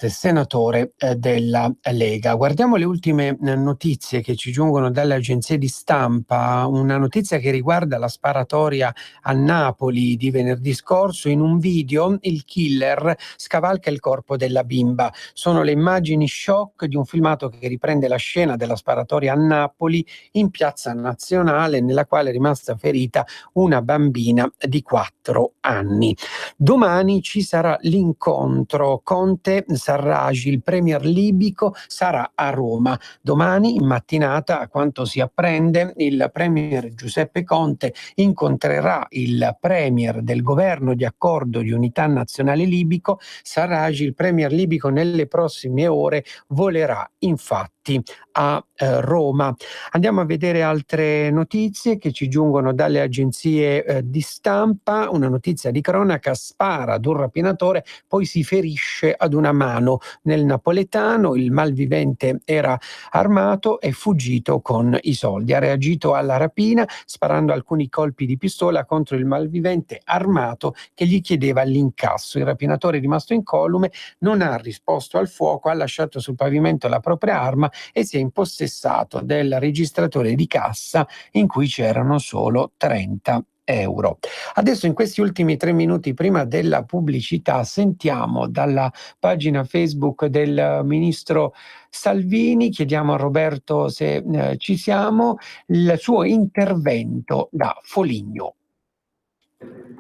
senatore della Lega. Guardiamo le ultime notizie che ci giungono dalle agenzie di stampa. Una notizia che riguarda la sparatoria a Napoli di venerdì scorso. In un video il killer scavalca il corpo della bimba. Sono le immagini shock di un filmato che riprende la scena della sparatoria a Napoli in Piazza Nazionale, nella quale è rimasta ferita una bambina di 4 anni. Domani ci sarà l'incontro Conte-Sarraj, il premier libico sarà a Roma. Domani in mattinata, a quanto si apprende, il premier Giuseppe Conte incontrerà il premier del governo di accordo di unità nazionale libico. Sarraj, il premier libico, nelle prossime ore volerà infatti a Roma. Andiamo a vedere altre notizie che ci giungono dalle agenzie di stampa. Una notizia di cronaca: spara ad un rapinatore, poi si ferisce ad una mano. Nel napoletano il malvivente era armato e fuggito con i soldi. Ha reagito alla rapina sparando alcuni colpi di pistola contro il malvivente armato che gli chiedeva l'incasso. Il rapinatore è rimasto incolume, non ha risposto al fuoco, ha lasciato sul pavimento la propria arma e si è impossessato del registratore di cassa in cui c'erano solo 30 euro. Adesso, in questi ultimi 3 minuti prima della pubblicità, sentiamo dalla pagina Facebook del ministro Salvini, chiediamo a Roberto se ci siamo, il suo intervento da Foligno.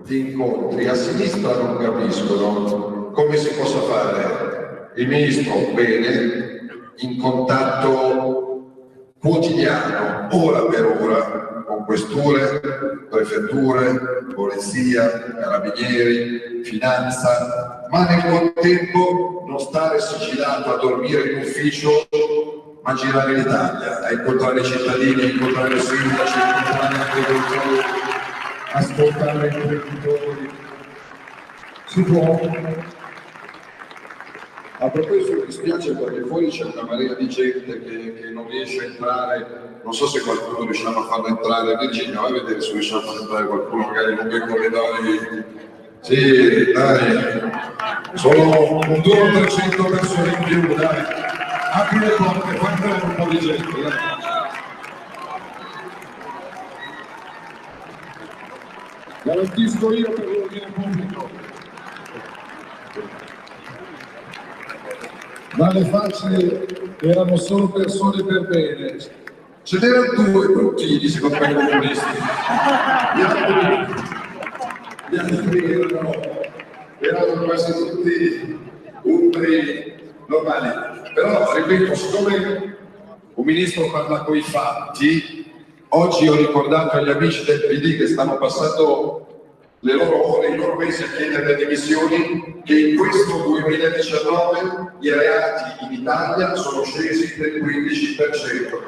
Di incontri a sinistra non capiscono come si possa fare il ministro bene, in contatto quotidiano, ora per ora, con questure, prefetture, polizia, carabinieri, finanza, ma nel contempo non stare sigillato a dormire in ufficio, ma girare l'Italia, a incontrare i cittadini, a incontrare i sindaci, a incontrare gli agricoltori, ascoltare i imprenditori. Si può. A proposito, mi dispiace perché fuori c'è una marea di gente che non riesce a entrare, non so se qualcuno riusciamo a farlo entrare. Virginia, vai a vedere se riusciamo a far entrare qualcuno magari con quei corridoi. Sì, dai, sono un 200 persone in più, dai, apri le porte, fai entrare un po' di gente, dai. Garantisco io per l'ordine pubblico. Dalle facce erano solo persone per bene. Ce n'erano 2 bruttini, secondo me, comunisti. Gli altri erano quasi tutti umbri normali. Però, ripeto, siccome un ministro parla coi fatti, oggi ho ricordato agli amici del PD che stanno passando le loro ore, i loro mesi a chiedere le dimissioni, che in questo 2019 i reati in Italia sono scesi del 15%.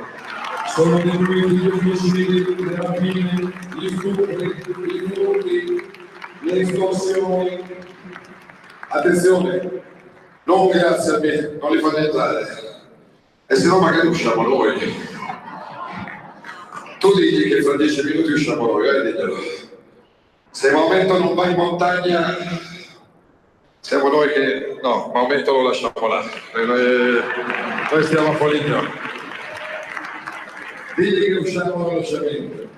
Sono diminuiti gli omicidi, le rapine, gli stupri, i furti, le estorsioni. Attenzione, non grazie a me, non li fate entrare. E se no magari usciamo noi. Tu digli che fra 10 minuti usciamo noi, diglielo. Se Maometto non va in montagna, siamo noi che... No, Maometto lo lasciamo là. Noi stiamo a Foligno. Digli che usciamo velocemente.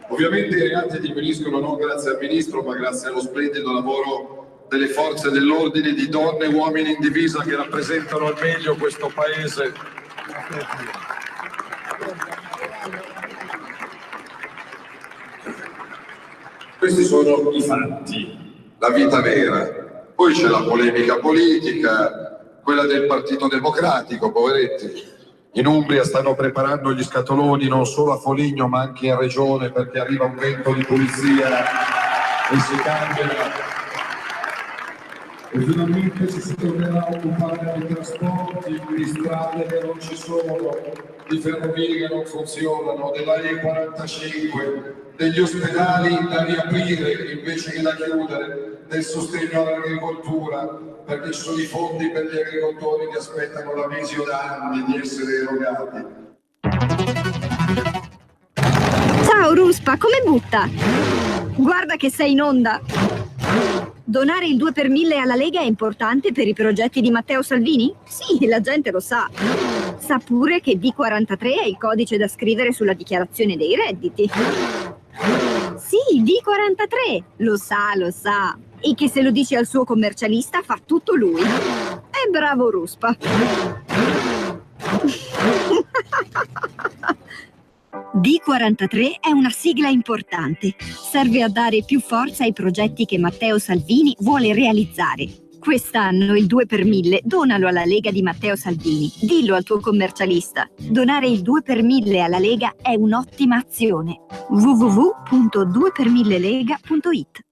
Ovviamente i reati diminuiscono non grazie al ministro, ma grazie allo splendido lavoro delle forze dell'ordine, di donne e uomini in divisa che rappresentano al meglio questo paese. Questi sono i fatti, la vita vera. Poi c'è la polemica politica, quella del Partito Democratico, poveretti. In Umbria stanno preparando gli scatoloni non solo a Foligno ma anche in Regione, perché arriva un vento di pulizia e si cambia. E finalmente ci si tornerà a occupare di trasporti, di strade che non ci sono, di ferrovie che non funzionano, della E45, degli ospedali da riaprire invece che da chiudere, del sostegno all'agricoltura, perché ci sono i fondi per gli agricoltori che aspettano da mesi o da anni di essere erogati. Ciao Ruspa, come butta? Guarda che sei in onda! Donare il 2 per 1000 alla Lega è importante per i progetti di Matteo Salvini? Sì, la gente lo sa. Sa pure che D43 è il codice da scrivere sulla dichiarazione dei redditi. Sì, D43! Lo sa. E che se lo dice al suo commercialista fa tutto lui. È bravo Ruspa. D43 è una sigla importante. Serve a dare più forza ai progetti che Matteo Salvini vuole realizzare. Quest'anno il 2 per 1000 donalo alla Lega di Matteo Salvini. Dillo al tuo commercialista. Donare il 2 per 1000 alla Lega è un'ottima azione. www.2per1000lega.it.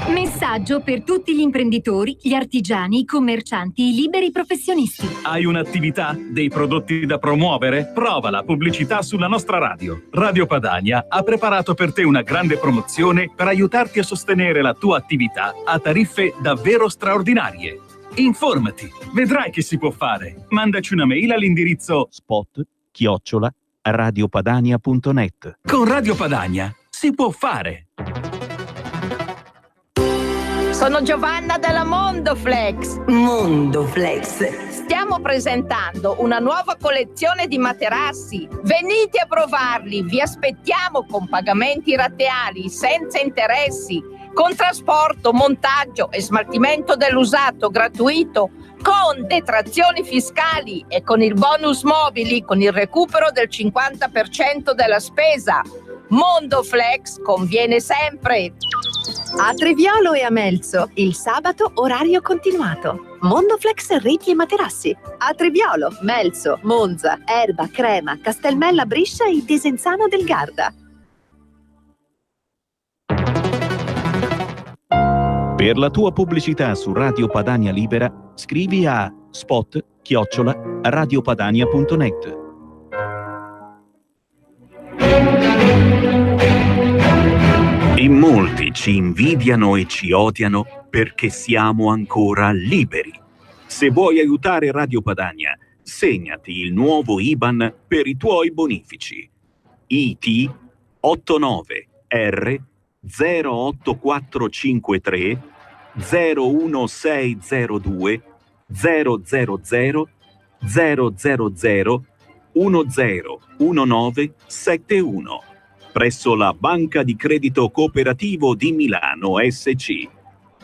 Messaggio per tutti gli imprenditori, gli artigiani, i commercianti, i liberi professionisti. Hai un'attività? Dei prodotti da promuovere? Prova la pubblicità sulla nostra radio. Radio Padania ha preparato per te una grande promozione per aiutarti a sostenere la tua attività a tariffe davvero straordinarie. Informati, vedrai che si può fare. Mandaci una mail all'indirizzo spot@radiopadania.net. Con Radio Padania si può fare. Sono Giovanna della Mondoflex. Mondoflex. Stiamo presentando una nuova collezione di materassi. Venite a provarli, vi aspettiamo con pagamenti rateali, senza interessi, con trasporto, montaggio e smaltimento dell'usato gratuito, con detrazioni fiscali e con il bonus mobili, con il recupero del 50% della spesa. Mondoflex conviene sempre. A Treviolo e a Melzo, il sabato orario continuato. Mondoflex reti e materassi. A Treviolo, Melzo, Monza, Erba, Crema, Castelmella Briscia e Desenzano del Garda. Per la tua pubblicità su Radio Padania Libera, scrivi a spot@radiopadania.net. In molti ci invidiano e ci odiano perché siamo ancora liberi. Se vuoi aiutare Radio Padania, segnati il nuovo IBAN per i tuoi bonifici. IT 89R 08453 01602 000 000 101971 presso la Banca di Credito Cooperativo di Milano SC.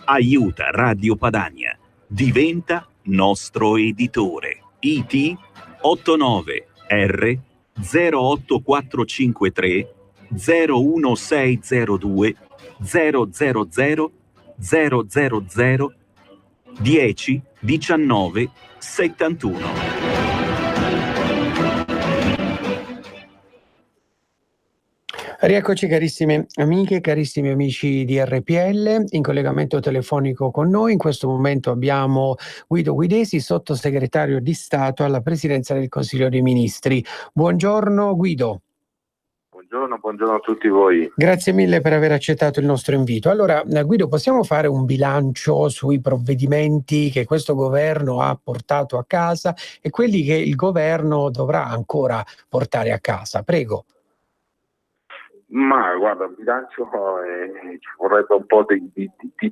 Aiuta Radio Padania. Diventa nostro editore. IT 89R 08453 01602 000 000 10 19 71. Rieccoci carissime amiche, carissimi amici di RPL, in collegamento telefonico con noi. In questo momento abbiamo Guido Guidesi, sottosegretario di Stato alla Presidenza del Consiglio dei Ministri. Buongiorno Guido. Buongiorno a tutti voi. Grazie mille per aver accettato il nostro invito. Allora Guido, possiamo fare un bilancio sui provvedimenti che questo governo ha portato a casa e quelli che il governo dovrà ancora portare a casa? Prego. Ma guarda, il bilancio ci vorrebbe un po' di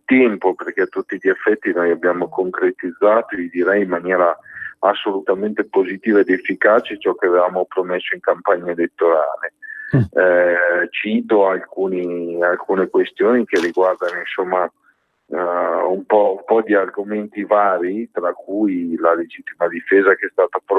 tempo, perché a tutti gli effetti noi abbiamo concretizzato, direi in maniera assolutamente positiva ed efficace, ciò che avevamo promesso in campagna elettorale. Cito alcune questioni che riguardano insomma un po' di argomenti vari, tra cui la legittima difesa che è stata per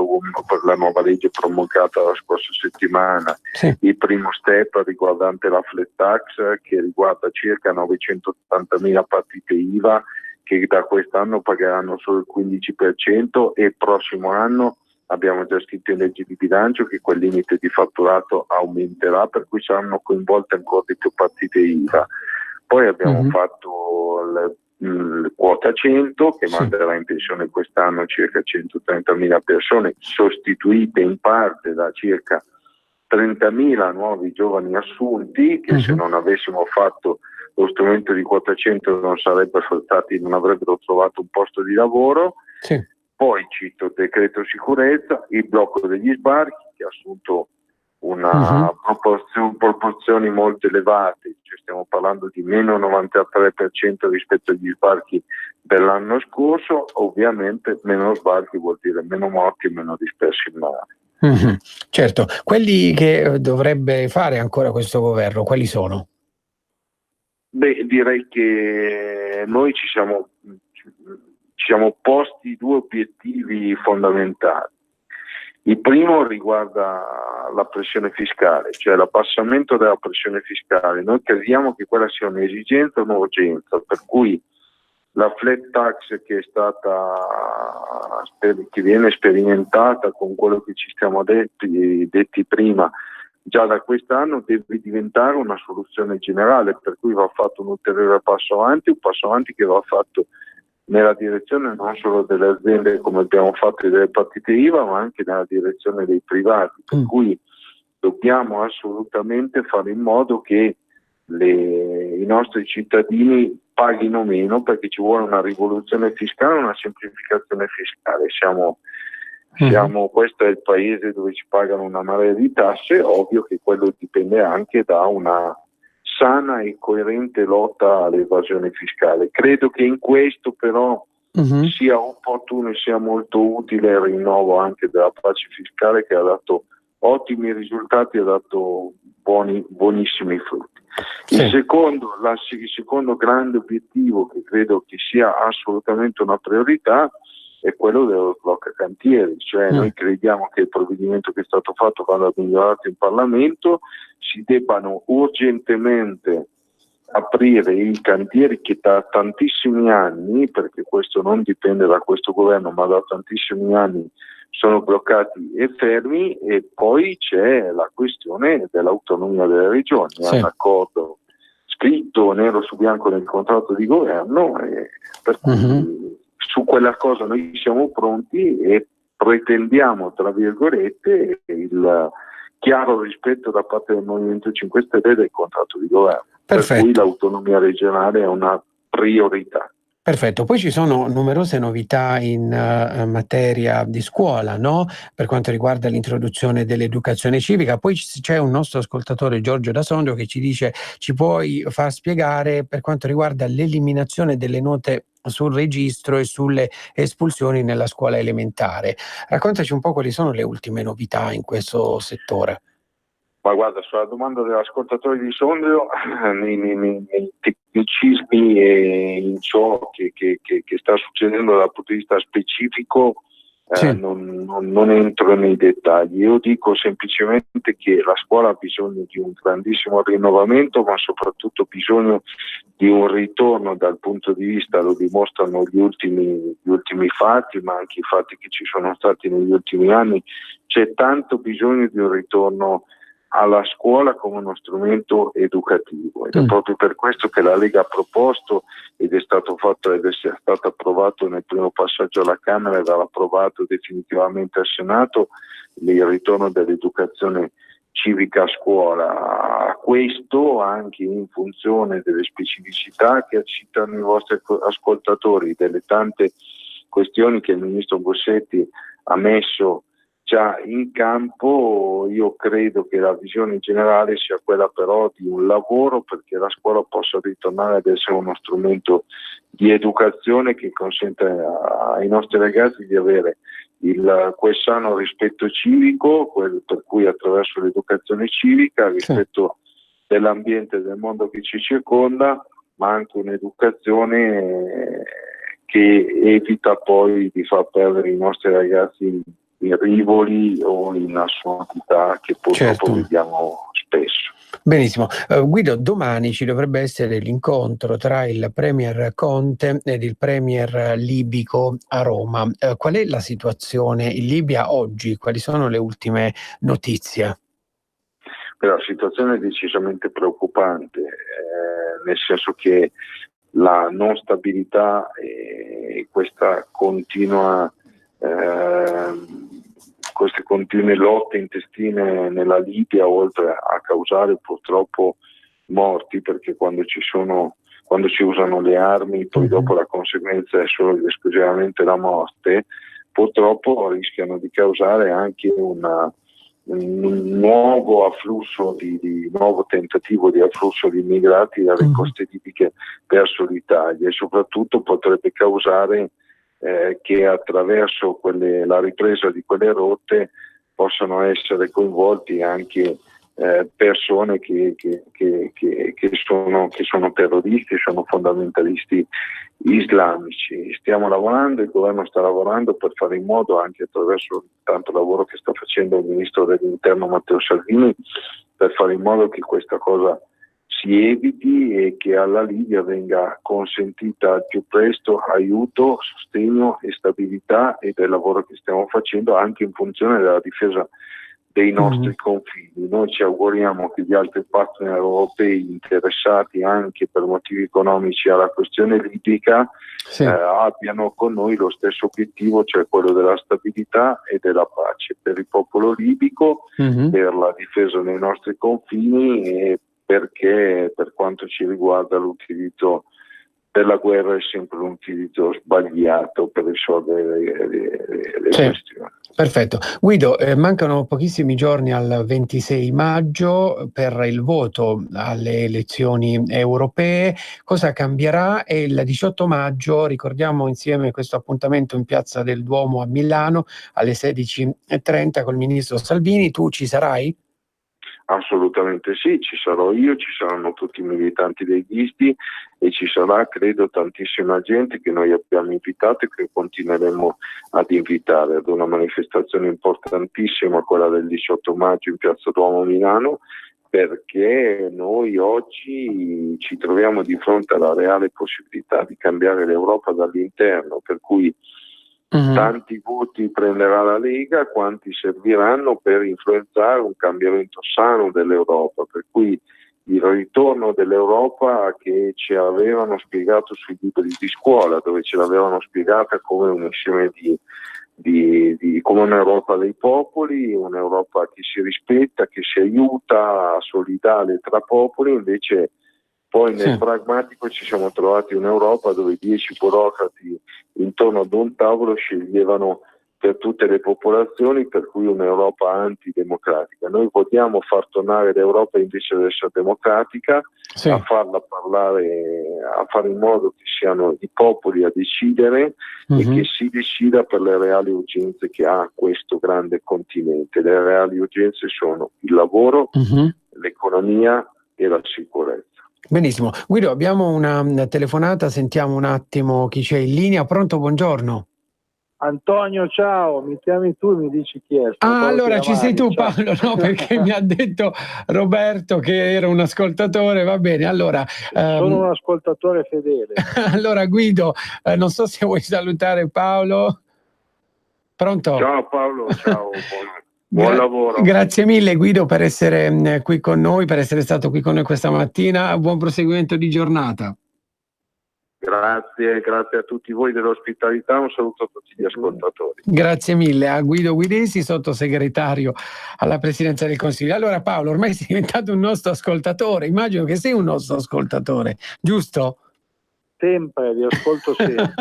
la nuova legge promulgata la scorsa settimana, il primo step riguardante la flat tax che riguarda circa 980.000 partite IVA che da quest'anno pagheranno solo il 15% e il prossimo anno abbiamo già scritto in legge di bilancio che quel limite di fatturato aumenterà, per cui saranno coinvolte ancora di più partite IVA. Poi abbiamo fatto il quota 100 che manderà in pensione quest'anno circa 130.000 persone, sostituite in parte da circa 30.000 nuovi giovani assunti che se non avessimo fatto lo strumento di quota 100 non avrebbero trovato un posto di lavoro. Poi cito il decreto sicurezza, il blocco degli sbarchi che ha assunto proporzioni molto elevate, cioè stiamo parlando di meno 93% rispetto agli sbarchi dell'anno scorso. Ovviamente meno sbarchi vuol dire meno morti e meno dispersi in mare. Certo, quelli che dovrebbe fare ancora questo governo, quali sono? Beh, direi che noi ci siamo posti due obiettivi fondamentali. Il primo riguarda la pressione fiscale, cioè l'abbassamento della pressione fiscale. Noi crediamo che quella sia un'esigenza e un'urgenza, per cui la flat tax che viene sperimentata con quello che ci siamo detti prima già da quest'anno deve diventare una soluzione generale, per cui va fatto un ulteriore passo avanti, un passo avanti che va fatto nella direzione non solo delle aziende come abbiamo fatto delle partite IVA, ma anche nella direzione dei privati, per cui dobbiamo assolutamente fare in modo che i nostri cittadini paghino meno, perché ci vuole una rivoluzione fiscale, una semplificazione fiscale. Questo è il paese dove ci pagano una marea di tasse, ovvio che quello dipende anche da una sana e coerente lotta all'evasione fiscale. Credo che in questo però sia opportuno e sia molto utile il rinnovo anche della pace fiscale, che ha dato ottimi risultati, ha dato buonissimi frutti. Il secondo grande obiettivo, che credo che sia assolutamente una priorità, è quello dello sblocca cantieri, cioè noi crediamo che il provvedimento che è stato fatto vada migliorato in Parlamento, si debbano urgentemente aprire i cantieri che da tantissimi anni, perché questo non dipende da questo governo, ma da tantissimi anni sono bloccati e fermi, e poi c'è la questione dell'autonomia delle regioni, è un accordo scritto nero su bianco nel contratto di governo, e per cui su quella cosa noi siamo pronti e pretendiamo, tra virgolette, il chiaro rispetto da parte del Movimento 5 Stelle del contratto di governo. Perfetto. Per cui l'autonomia regionale è una priorità. Perfetto, poi ci sono numerose novità in materia di scuola, no? Per quanto riguarda l'introduzione dell'educazione civica. Poi c'è un nostro ascoltatore, Giorgio da Sondrio, che ci dice: ci puoi far spiegare per quanto riguarda l'eliminazione delle note sul registro e sulle espulsioni nella scuola elementare. Raccontaci un po' quali sono le ultime novità in questo settore. Ma guarda, sulla domanda dell'ascoltatore di Sondrio, nei tecnicismi e in ciò che sta succedendo dal punto di vista specifico, non entro nei dettagli. Io dico semplicemente che la scuola ha bisogno di un grandissimo rinnovamento, ma soprattutto bisogno di un ritorno dal punto di vista, lo dimostrano gli ultimi fatti, ma anche i fatti che ci sono stati negli ultimi anni. C'è tanto bisogno di un ritorno alla scuola come uno strumento educativo, ed è proprio per questo che la Lega ha proposto, ed è stato approvato nel primo passaggio alla Camera ed approvato definitivamente al Senato, il ritorno dell'educazione civica a scuola. Questo anche in funzione delle specificità che citano i vostri ascoltatori, delle tante questioni che il ministro Bossetti ha messo già in campo. Io credo che la visione generale sia quella però di un lavoro perché la scuola possa ritornare ad essere uno strumento di educazione che consente ai nostri ragazzi di avere quel sano rispetto civico, per cui attraverso l'educazione civica, il rispetto dell'ambiente e del mondo che ci circonda, ma anche un'educazione che evita poi di far perdere i nostri ragazzi in rivoli o in assurdità che purtroppo vediamo spesso. Benissimo. Guido, domani ci dovrebbe essere l'incontro tra il Premier Conte ed il Premier libico a Roma. Qual è la situazione in Libia oggi? Quali sono le ultime notizie? La situazione è decisamente preoccupante, nel senso che la non stabilità e queste continue lotte intestine nella Libia, oltre a causare purtroppo morti, perché quando ci usano le armi poi dopo la conseguenza è solo ed esclusivamente la morte, purtroppo rischiano di causare anche un nuovo afflusso nuovo tentativo di afflusso di immigrati dalle coste libiche verso l'Italia, e soprattutto potrebbe causare che attraverso la ripresa di quelle rotte possano essere coinvolti anche persone che sono terroristi, sono fondamentalisti islamici. Stiamo lavorando, il governo sta lavorando per fare in modo, anche attraverso tanto lavoro che sta facendo il ministro dell'Interno Matteo Salvini, per fare in modo che questa cosa si eviti e che alla Libia venga consentita al più presto aiuto, sostegno e stabilità, e del lavoro che stiamo facendo anche in funzione della difesa dei nostri confini. Noi ci auguriamo che gli altri partner europei interessati anche per motivi economici alla questione libica abbiano con noi lo stesso obiettivo, cioè quello della stabilità e della pace per il popolo libico, per la difesa dei nostri confini, e perché per quanto ci riguarda l'utilizzo della guerra è sempre un utilizzo sbagliato per risolvere le questioni. Perfetto. Guido, mancano pochissimi giorni al 26 maggio per il voto alle elezioni europee. Cosa cambierà? E il 18 maggio ricordiamo insieme questo appuntamento in Piazza del Duomo a Milano alle 16:30 col ministro Salvini. Tu ci sarai? Assolutamente sì, ci sarò io, ci saranno tutti i militanti leghisti e ci sarà, credo, tantissima gente che noi abbiamo invitato e che continueremo ad invitare ad una manifestazione importantissima, quella del 18 maggio in Piazza Duomo a Milano, perché noi oggi ci troviamo di fronte alla reale possibilità di cambiare l'Europa dall'interno, per cui tanti voti prenderà la Lega, quanti serviranno per influenzare un cambiamento sano dell'Europa, per cui il ritorno dell'Europa che ci avevano spiegato sui libri di scuola, dove ce l'avevano spiegata come un insieme come un'Europa dei popoli, un'Europa che si rispetta, che si aiuta, solidale tra popoli. Invece poi nel pragmatico ci siamo trovati un'Europa dove 10 burocrati intorno ad un tavolo sceglievano per tutte le popolazioni, per cui un'Europa antidemocratica. Noi vogliamo far tornare l'Europa invece di essere democratica, a farla parlare, a fare in modo che siano i popoli a decidere e che si decida per le reali urgenze che ha questo grande continente. Le reali urgenze sono il lavoro, l'economia e la sicurezza. Benissimo. Guido, abbiamo una telefonata, sentiamo un attimo chi c'è in linea. Pronto, buongiorno. Antonio, ciao, mi chiami tu e mi dici chi è. Allora ci sei tu, Paolo, no? Perché mi ha detto Roberto che era un ascoltatore, va bene. Allora, sono un ascoltatore fedele. Allora Guido, non so se vuoi salutare Paolo. Pronto? Ciao Paolo, ciao. Buon lavoro. Grazie mille Guido per essere qui con noi, per essere stato qui con noi questa mattina. Buon proseguimento di giornata. Grazie a tutti voi dell'ospitalità, un saluto a tutti gli ascoltatori. Grazie mille a Guido Guidesi, sottosegretario alla Presidenza del Consiglio. Allora Paolo, ormai sei diventato un nostro ascoltatore, immagino che sei un nostro ascoltatore, giusto? Sempre, vi ascolto sempre.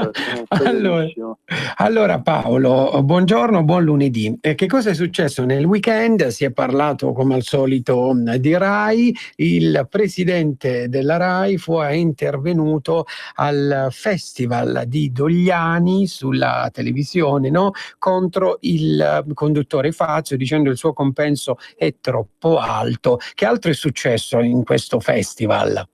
Allora Paolo, buongiorno, buon lunedì. Che cosa è successo nel weekend? Si è parlato come al solito di RAI, il presidente della RAI è intervenuto al festival di Dogliani sulla televisione, no? Contro il conduttore Fazio, dicendo il suo compenso è troppo alto. Che altro è successo in questo festival?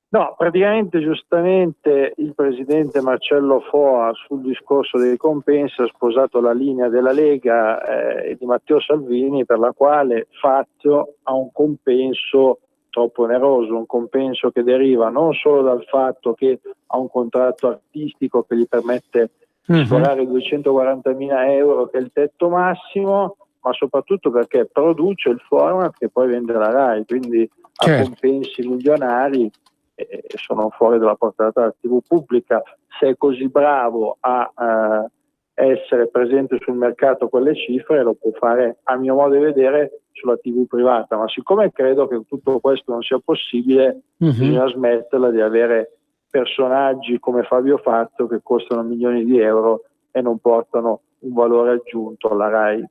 No, praticamente giustamente il presidente Marcello Foa sul discorso dei compensi ha sposato la linea della Lega e di Matteo Salvini, per la quale Fazio ha un compenso troppo oneroso, un compenso che deriva non solo dal fatto che ha un contratto artistico che gli permette di sforare 240.000 euro, che è il tetto massimo, ma soprattutto perché produce il format che poi vende la RAI, quindi ha compensi milionari e sono fuori dalla portata della TV pubblica. Se è così bravo a essere presente sul mercato con le cifre, lo può fare, a mio modo di vedere, sulla TV privata, ma siccome credo che tutto questo non sia possibile, bisogna smetterla di avere personaggi come Fabio Fazio che costano milioni di euro e non portano un valore aggiunto alla RAI.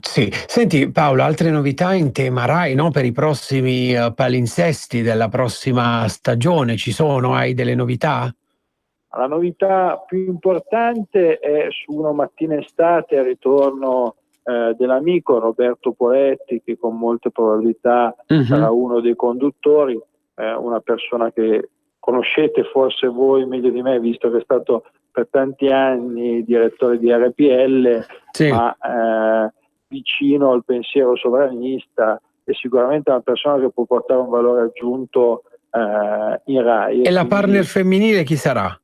Sì, senti Paolo, altre novità in tema Rai, no? Per i prossimi palinsesti della prossima stagione ci sono? Hai delle novità? La novità più importante è su Una mattina estate il ritorno dell'amico Roberto Poletti, che con molte probabilità sarà uno dei conduttori, una persona che conoscete forse voi meglio di me, visto che è stato per tanti anni direttore di RPL, sì. ma vicino al pensiero sovranista, e sicuramente una persona che può portare un valore aggiunto in Rai. E la partner femminile chi sarà?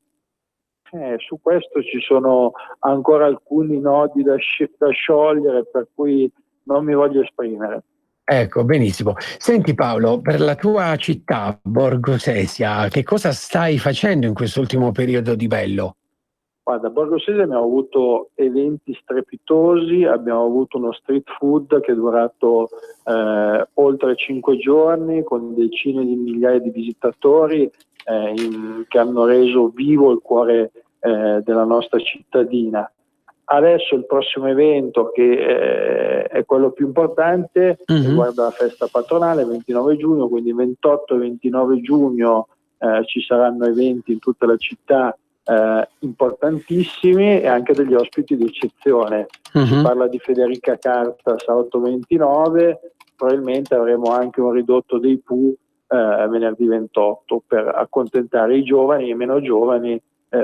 Su questo ci sono ancora alcuni nodi da sciogliere, per cui non mi voglio esprimere. Ecco, benissimo. Senti Paolo, per la tua città, Borgo Sesia, che cosa stai facendo in quest'ultimo periodo di bello? Guarda, a Borgo Sesia abbiamo avuto eventi strepitosi, abbiamo avuto uno street food che è durato oltre 5 giorni, con decine di migliaia di visitatori che hanno reso vivo il cuore della nostra cittadina. Adesso il prossimo evento, che è quello più importante, riguarda la festa patronale, il 29 giugno, quindi 28 e 29 giugno ci saranno eventi in tutta la città importantissimi e anche degli ospiti di eccezione. Si parla di Federica Carta sabato 29, probabilmente avremo anche un ridotto dei Pooh venerdì 28 per accontentare i giovani e i meno giovani,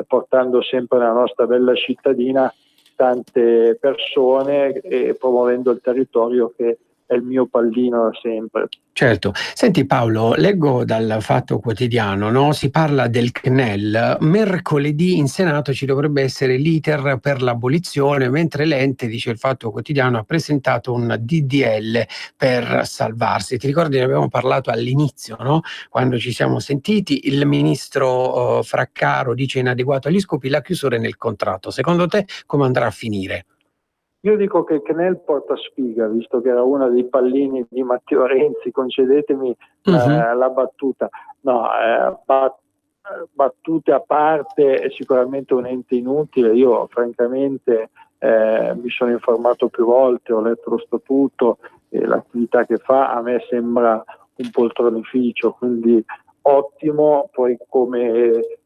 portando sempre nella nostra bella cittadina tante persone e promuovendo il territorio, che è il mio pallino da sempre. Certo. Senti Paolo, leggo dal Fatto Quotidiano, no? Si parla del CNEL. Mercoledì in Senato ci dovrebbe essere l'iter per l'abolizione, mentre l'ente, dice il Fatto Quotidiano, ha presentato un DDL per salvarsi. Ti ricordi, ne abbiamo parlato all'inizio, no? Quando ci siamo sentiti, il ministro Fraccaro dice inadeguato agli scopi la chiusura nel contratto. Secondo te come andrà a finire? Io dico che il CNEL porta sfiga, visto che era uno dei pallini di Matteo Renzi, concedetemi la battuta. No, battute a parte, è sicuramente un ente inutile. Io francamente mi sono informato più volte, ho letto lo statuto e l'attività che fa a me sembra un poltronificio, quindi ottimo. Poi come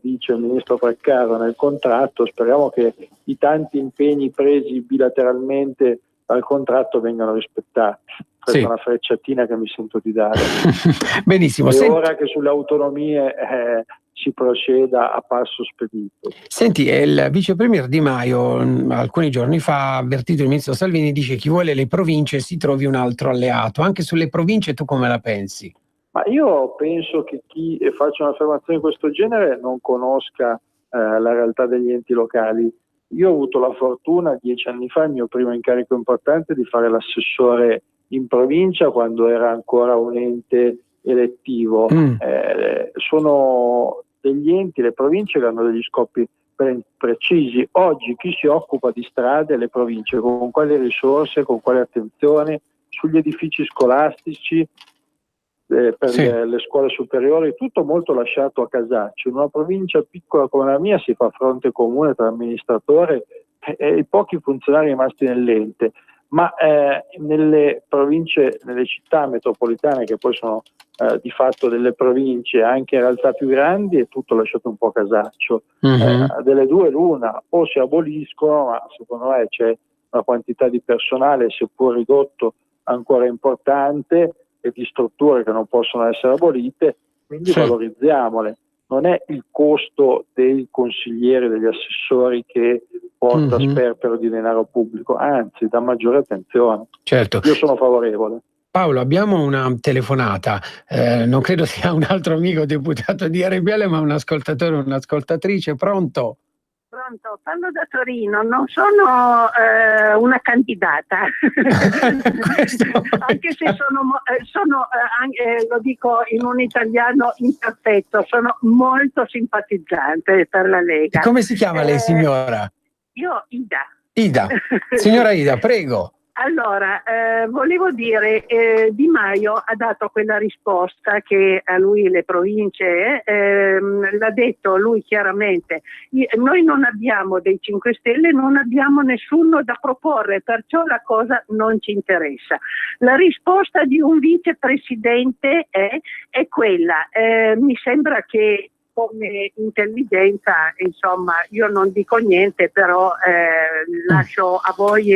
dice il ministro Fraccaro nel contratto, speriamo che i tanti impegni presi bilateralmente dal contratto vengano rispettati. Questa è una frecciatina che mi sento di dare. Benissimo. E ora che sulle autonomie si proceda a passo spedito. Senti, il vice premier Di Maio alcuni giorni fa ha avvertito il ministro Salvini, dice: chi vuole le province si trovi un altro alleato. Anche sulle province tu come la pensi? Ma io penso che chi faccia un'affermazione di questo genere non conosca la realtà degli enti locali. Io ho avuto la fortuna 10 anni fa, il mio primo incarico importante, di fare l'assessore in provincia quando era ancora un ente elettivo. Sono degli enti, le province, che hanno degli scopi precisi. Oggi chi si occupa di strade, le province, con quali risorse, con quale attenzione, sugli edifici scolastici, per le scuole superiori, tutto molto lasciato a casaccio. In una provincia piccola come la mia si fa fronte comune tra amministratore e i pochi funzionari rimasti nell'ente, ma nelle province, nelle città metropolitane, che poi sono di fatto delle province anche in realtà più grandi, è tutto lasciato un po' a casaccio. Delle due l'una: o si aboliscono, ma secondo me c'è una quantità di personale, seppur ridotto, ancora importante, e di strutture che non possono essere abolite, quindi valorizziamole. Non è il costo dei consiglieri, degli assessori, che porta sperpero di denaro pubblico, anzi dà maggiore attenzione. Certo. Io sono favorevole. Paolo, abbiamo una telefonata, non credo sia un altro amico deputato di RPL, ma un ascoltatore o un'ascoltatrice. Pronto? Pronto, parlo da Torino, non sono una candidata, anche se sono lo dico in un italiano imperfetto, sono molto simpatizzante per la Lega. E come si chiama lei, signora? Io Ida. Ida, signora Ida, prego. Allora, volevo dire, Di Maio ha dato quella risposta che a lui le province, l'ha detto lui chiaramente, noi non abbiamo dei 5 Stelle, non abbiamo nessuno da proporre, perciò la cosa non ci interessa. La risposta di un vicepresidente è quella, mi sembra che come intelligenza, insomma, io non dico niente, però lascio a voi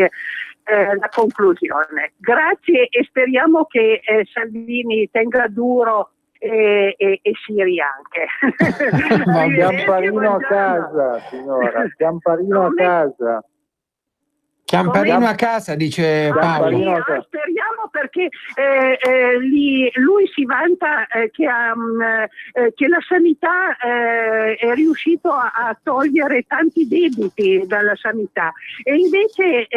la conclusione. Grazie e speriamo che Salvini tenga duro e Siri anche. Chiamparino a casa, signora, Chiamparino a casa. Chiamparino a casa, dice Paolo. Speriamo, perché lui si vanta che la sanità è riuscito a togliere tanti debiti dalla sanità, e invece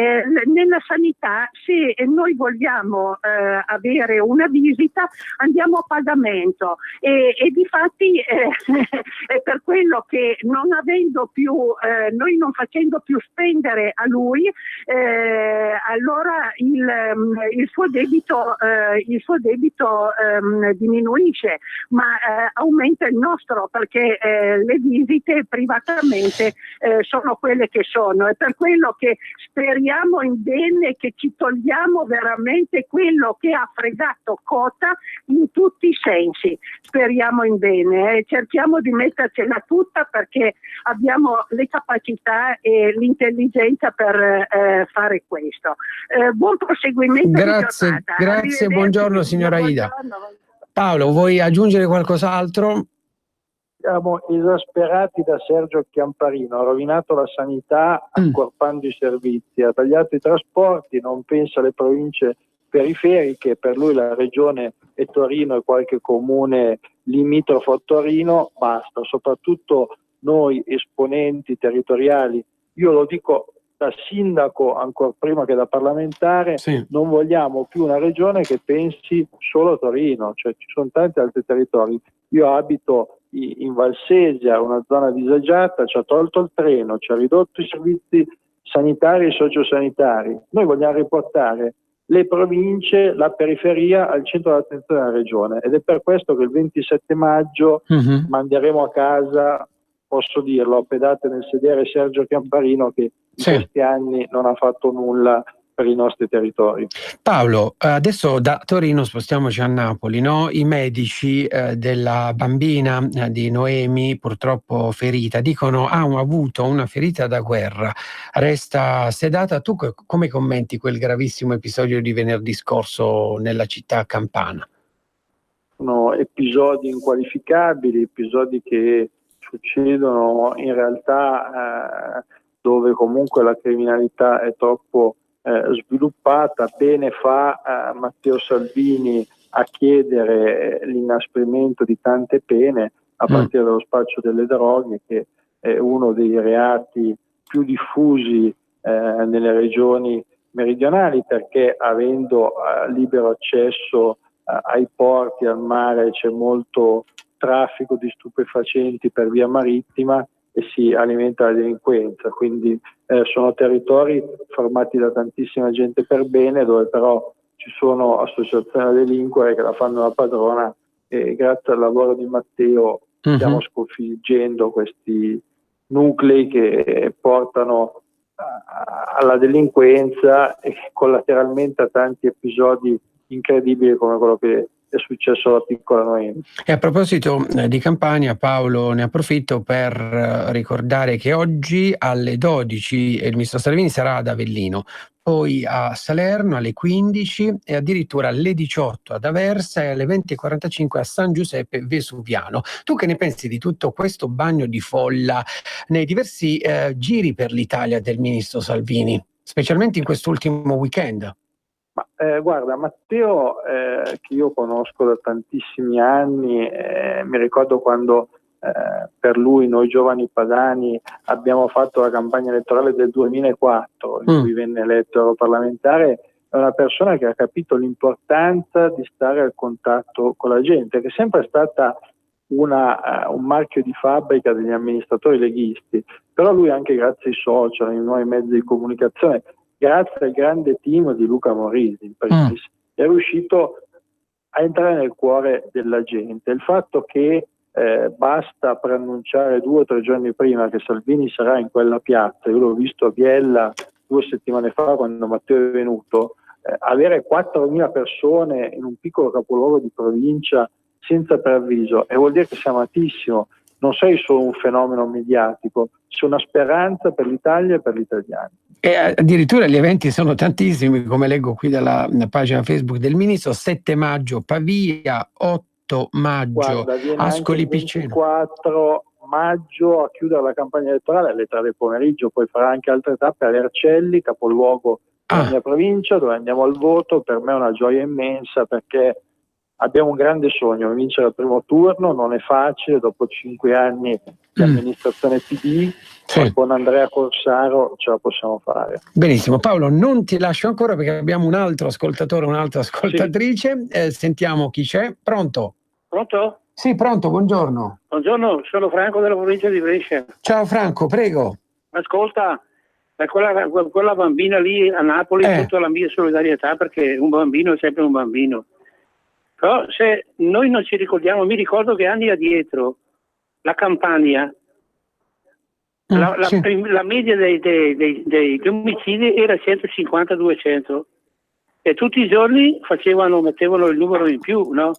nella sanità, se noi vogliamo avere una visita, andiamo a pagamento, e difatti è per quello che non avendo più noi non facendo più spendere a lui, allora il suo debito diminuisce, ma aumenta il nostro, perché le visite privatamente sono quelle che sono. È per quello che speriamo in bene, che ci togliamo veramente quello che ha fregato Cota in tutti i sensi. Speriamo in bene, cerchiamo di mettercela tutta, perché abbiamo le capacità e l'intelligenza per fare questo. Buon proseguimento. Grazie, buongiorno signora Ida. Paolo, vuoi aggiungere qualcos'altro? Siamo esasperati da Sergio Chiamparino, ha rovinato la sanità accorpando i servizi, ha tagliato i trasporti, non pensa alle province periferiche, per lui la regione è Torino e qualche comune limitrofo a Torino, basta. Soprattutto noi esponenti territoriali, io lo dico da sindaco ancora prima che da parlamentare, non vogliamo più una regione che pensi solo a Torino, cioè ci sono tanti altri territori. Io abito in Valsesia, una zona disagiata, ci ha tolto il treno, ci ha ridotto i servizi sanitari e sociosanitari. Noi vogliamo riportare le province, la periferia al centro dell'attenzione della regione, ed è per questo che il 27 maggio manderemo a casa, posso dirlo, a pedate nel sedere, Sergio Chiamparino, che in questi anni non ha fatto nulla per i nostri territori. Paolo, adesso da Torino spostiamoci a Napoli, no? I medici della bambina di Noemi, purtroppo ferita, dicono ha avuto una ferita da guerra, resta sedata. Tu come commenti quel gravissimo episodio di venerdì scorso nella città campana? Sono episodi inqualificabili, episodi che succedono in realtà dove comunque la criminalità è troppo sviluppata. Bene fa Matteo Salvini a chiedere l'inasprimento di tante pene, a partire dallo spaccio delle droghe, che è uno dei reati più diffusi nelle regioni meridionali, perché avendo libero accesso ai porti, al mare, c'è molto traffico di stupefacenti per via marittima e si alimenta la delinquenza, quindi sono territori formati da tantissima gente per bene, dove però ci sono associazioni da delinquere che la fanno la padrona, e grazie al lavoro di Matteo stiamo sconfiggendo questi nuclei che portano alla delinquenza e collateralmente a tanti episodi incredibili come quello che è successo alla piccola Noemi. E a proposito di Campania, Paolo, ne approfitto per ricordare che oggi alle 12 il ministro Salvini sarà ad Avellino, poi a Salerno alle 15 e addirittura alle 18 ad Aversa e alle 20:45 a San Giuseppe Vesuviano. Tu che ne pensi di tutto questo bagno di folla nei diversi giri per l'Italia del ministro Salvini, specialmente in quest'ultimo weekend? Guarda, Matteo, che io conosco da tantissimi anni, mi ricordo quando per lui, noi giovani padani, abbiamo fatto la campagna elettorale del 2004, in cui venne eletto europarlamentare. È una persona che ha capito l'importanza di stare al contatto con la gente, che è sempre stata un marchio di fabbrica degli amministratori leghisti, però lui, anche grazie ai social, ai nuovi mezzi di comunicazione, grazie al grande team di Luca Morisi, in primis, è riuscito a entrare nel cuore della gente. Il fatto che basta preannunciare 2 o 3 giorni prima che Salvini sarà in quella piazza, io l'ho visto a Biella 2 settimane fa quando Matteo è venuto, avere 4.000 persone in un piccolo capoluogo di provincia senza preavviso, e vuol dire che sei amatissimo, non sei solo un fenomeno mediatico, sei una speranza per l'Italia e per gli italiani. E addirittura gli eventi sono tantissimi, come leggo qui dalla pagina Facebook del Ministro: 7 maggio Pavia, 8 maggio Ascoli Piceno, 4 maggio a chiudere la campagna elettorale alle 3 del pomeriggio, poi farà anche altre tappe a Vercelli, capoluogo della mia provincia, dove andiamo al voto. Per me è una gioia immensa, perché abbiamo un grande sogno: vincere il primo turno. Non è facile, dopo 5 anni di amministrazione PD, ma con Andrea Corsaro ce la possiamo fare. Benissimo. Paolo, non ti lascio ancora perché abbiamo un altro ascoltatore, un'altra ascoltatrice. Sentiamo chi c'è. Pronto? Pronto? Sì, pronto, buongiorno. Buongiorno, sono Franco della provincia di Brescia. Ciao Franco, prego. Ascolta, quella bambina lì a Napoli, tutta la mia solidarietà, perché un bambino è sempre un bambino. Però se noi non ci ricordiamo, mi ricordo che anni addietro la Campania, la media degli omicidi era 150-200 e tutti i giorni mettevano il numero in più, no?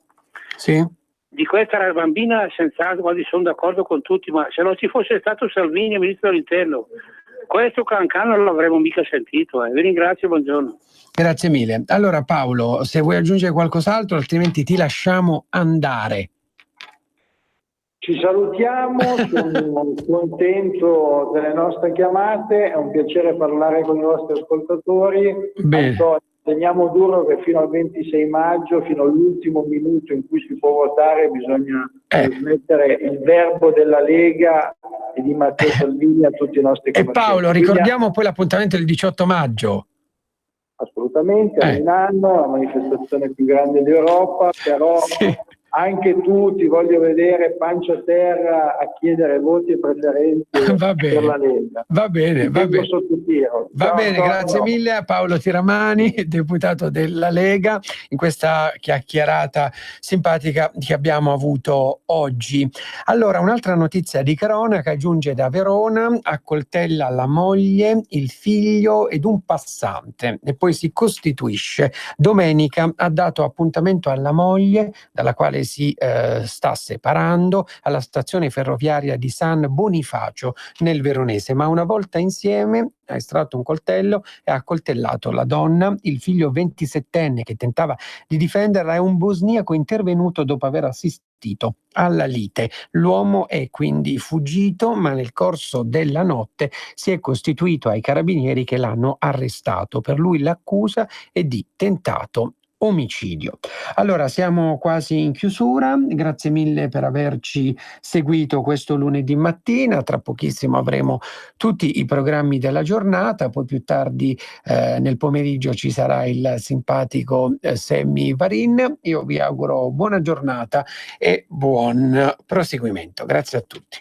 Sì. Di questa bambina senz'altro, quasi sono d'accordo con tutti, ma se non ci fosse stato Salvini, ministro dell'Interno, questo cancano non l'avremmo mica sentito. Vi ringrazio, buongiorno. Grazie mille. Allora Paolo, se vuoi aggiungere qualcos'altro, altrimenti ti lasciamo andare. Ci salutiamo, sono contento delle nostre chiamate, è un piacere parlare con i vostri ascoltatori. Bene. Teniamo duro che fino al 26 maggio, fino all'ultimo minuto in cui si può votare, bisogna trasmettere il verbo della Lega e di Matteo Salvini a tutti i nostri conoscenti. E Paolo, ricordiamo poi l'appuntamento del 18 maggio. Assolutamente, a Milano, la manifestazione più grande d'Europa, però anche tu ti voglio vedere pancia a terra a chiedere voti e preferenze per la Lega. Va bene, va bene. Sotto tiro. Va bene, grazie mille a Paolo Tiramani, deputato della Lega, in questa chiacchierata simpatica che abbiamo avuto oggi. Allora, un'altra notizia di cronaca giunge da Verona: accoltella la moglie, il figlio ed un passante e poi si costituisce. Domenica ha dato appuntamento alla moglie, dalla quale si sta separando, alla stazione ferroviaria di San Bonifacio nel Veronese, ma una volta insieme ha estratto un coltello e ha accoltellato la donna. Il figlio 27enne che tentava di difenderla è un bosniaco intervenuto dopo aver assistito alla lite. L'uomo è quindi fuggito, ma nel corso della notte si è costituito ai carabinieri che l'hanno arrestato. Per lui l'accusa è di tentato omicidio. Allora, siamo quasi in chiusura, grazie mille per averci seguito questo lunedì mattina. Tra pochissimo avremo tutti i programmi della giornata, poi più tardi nel pomeriggio ci sarà il simpatico Sammy Varin. Io vi auguro buona giornata e buon proseguimento. Grazie a tutti.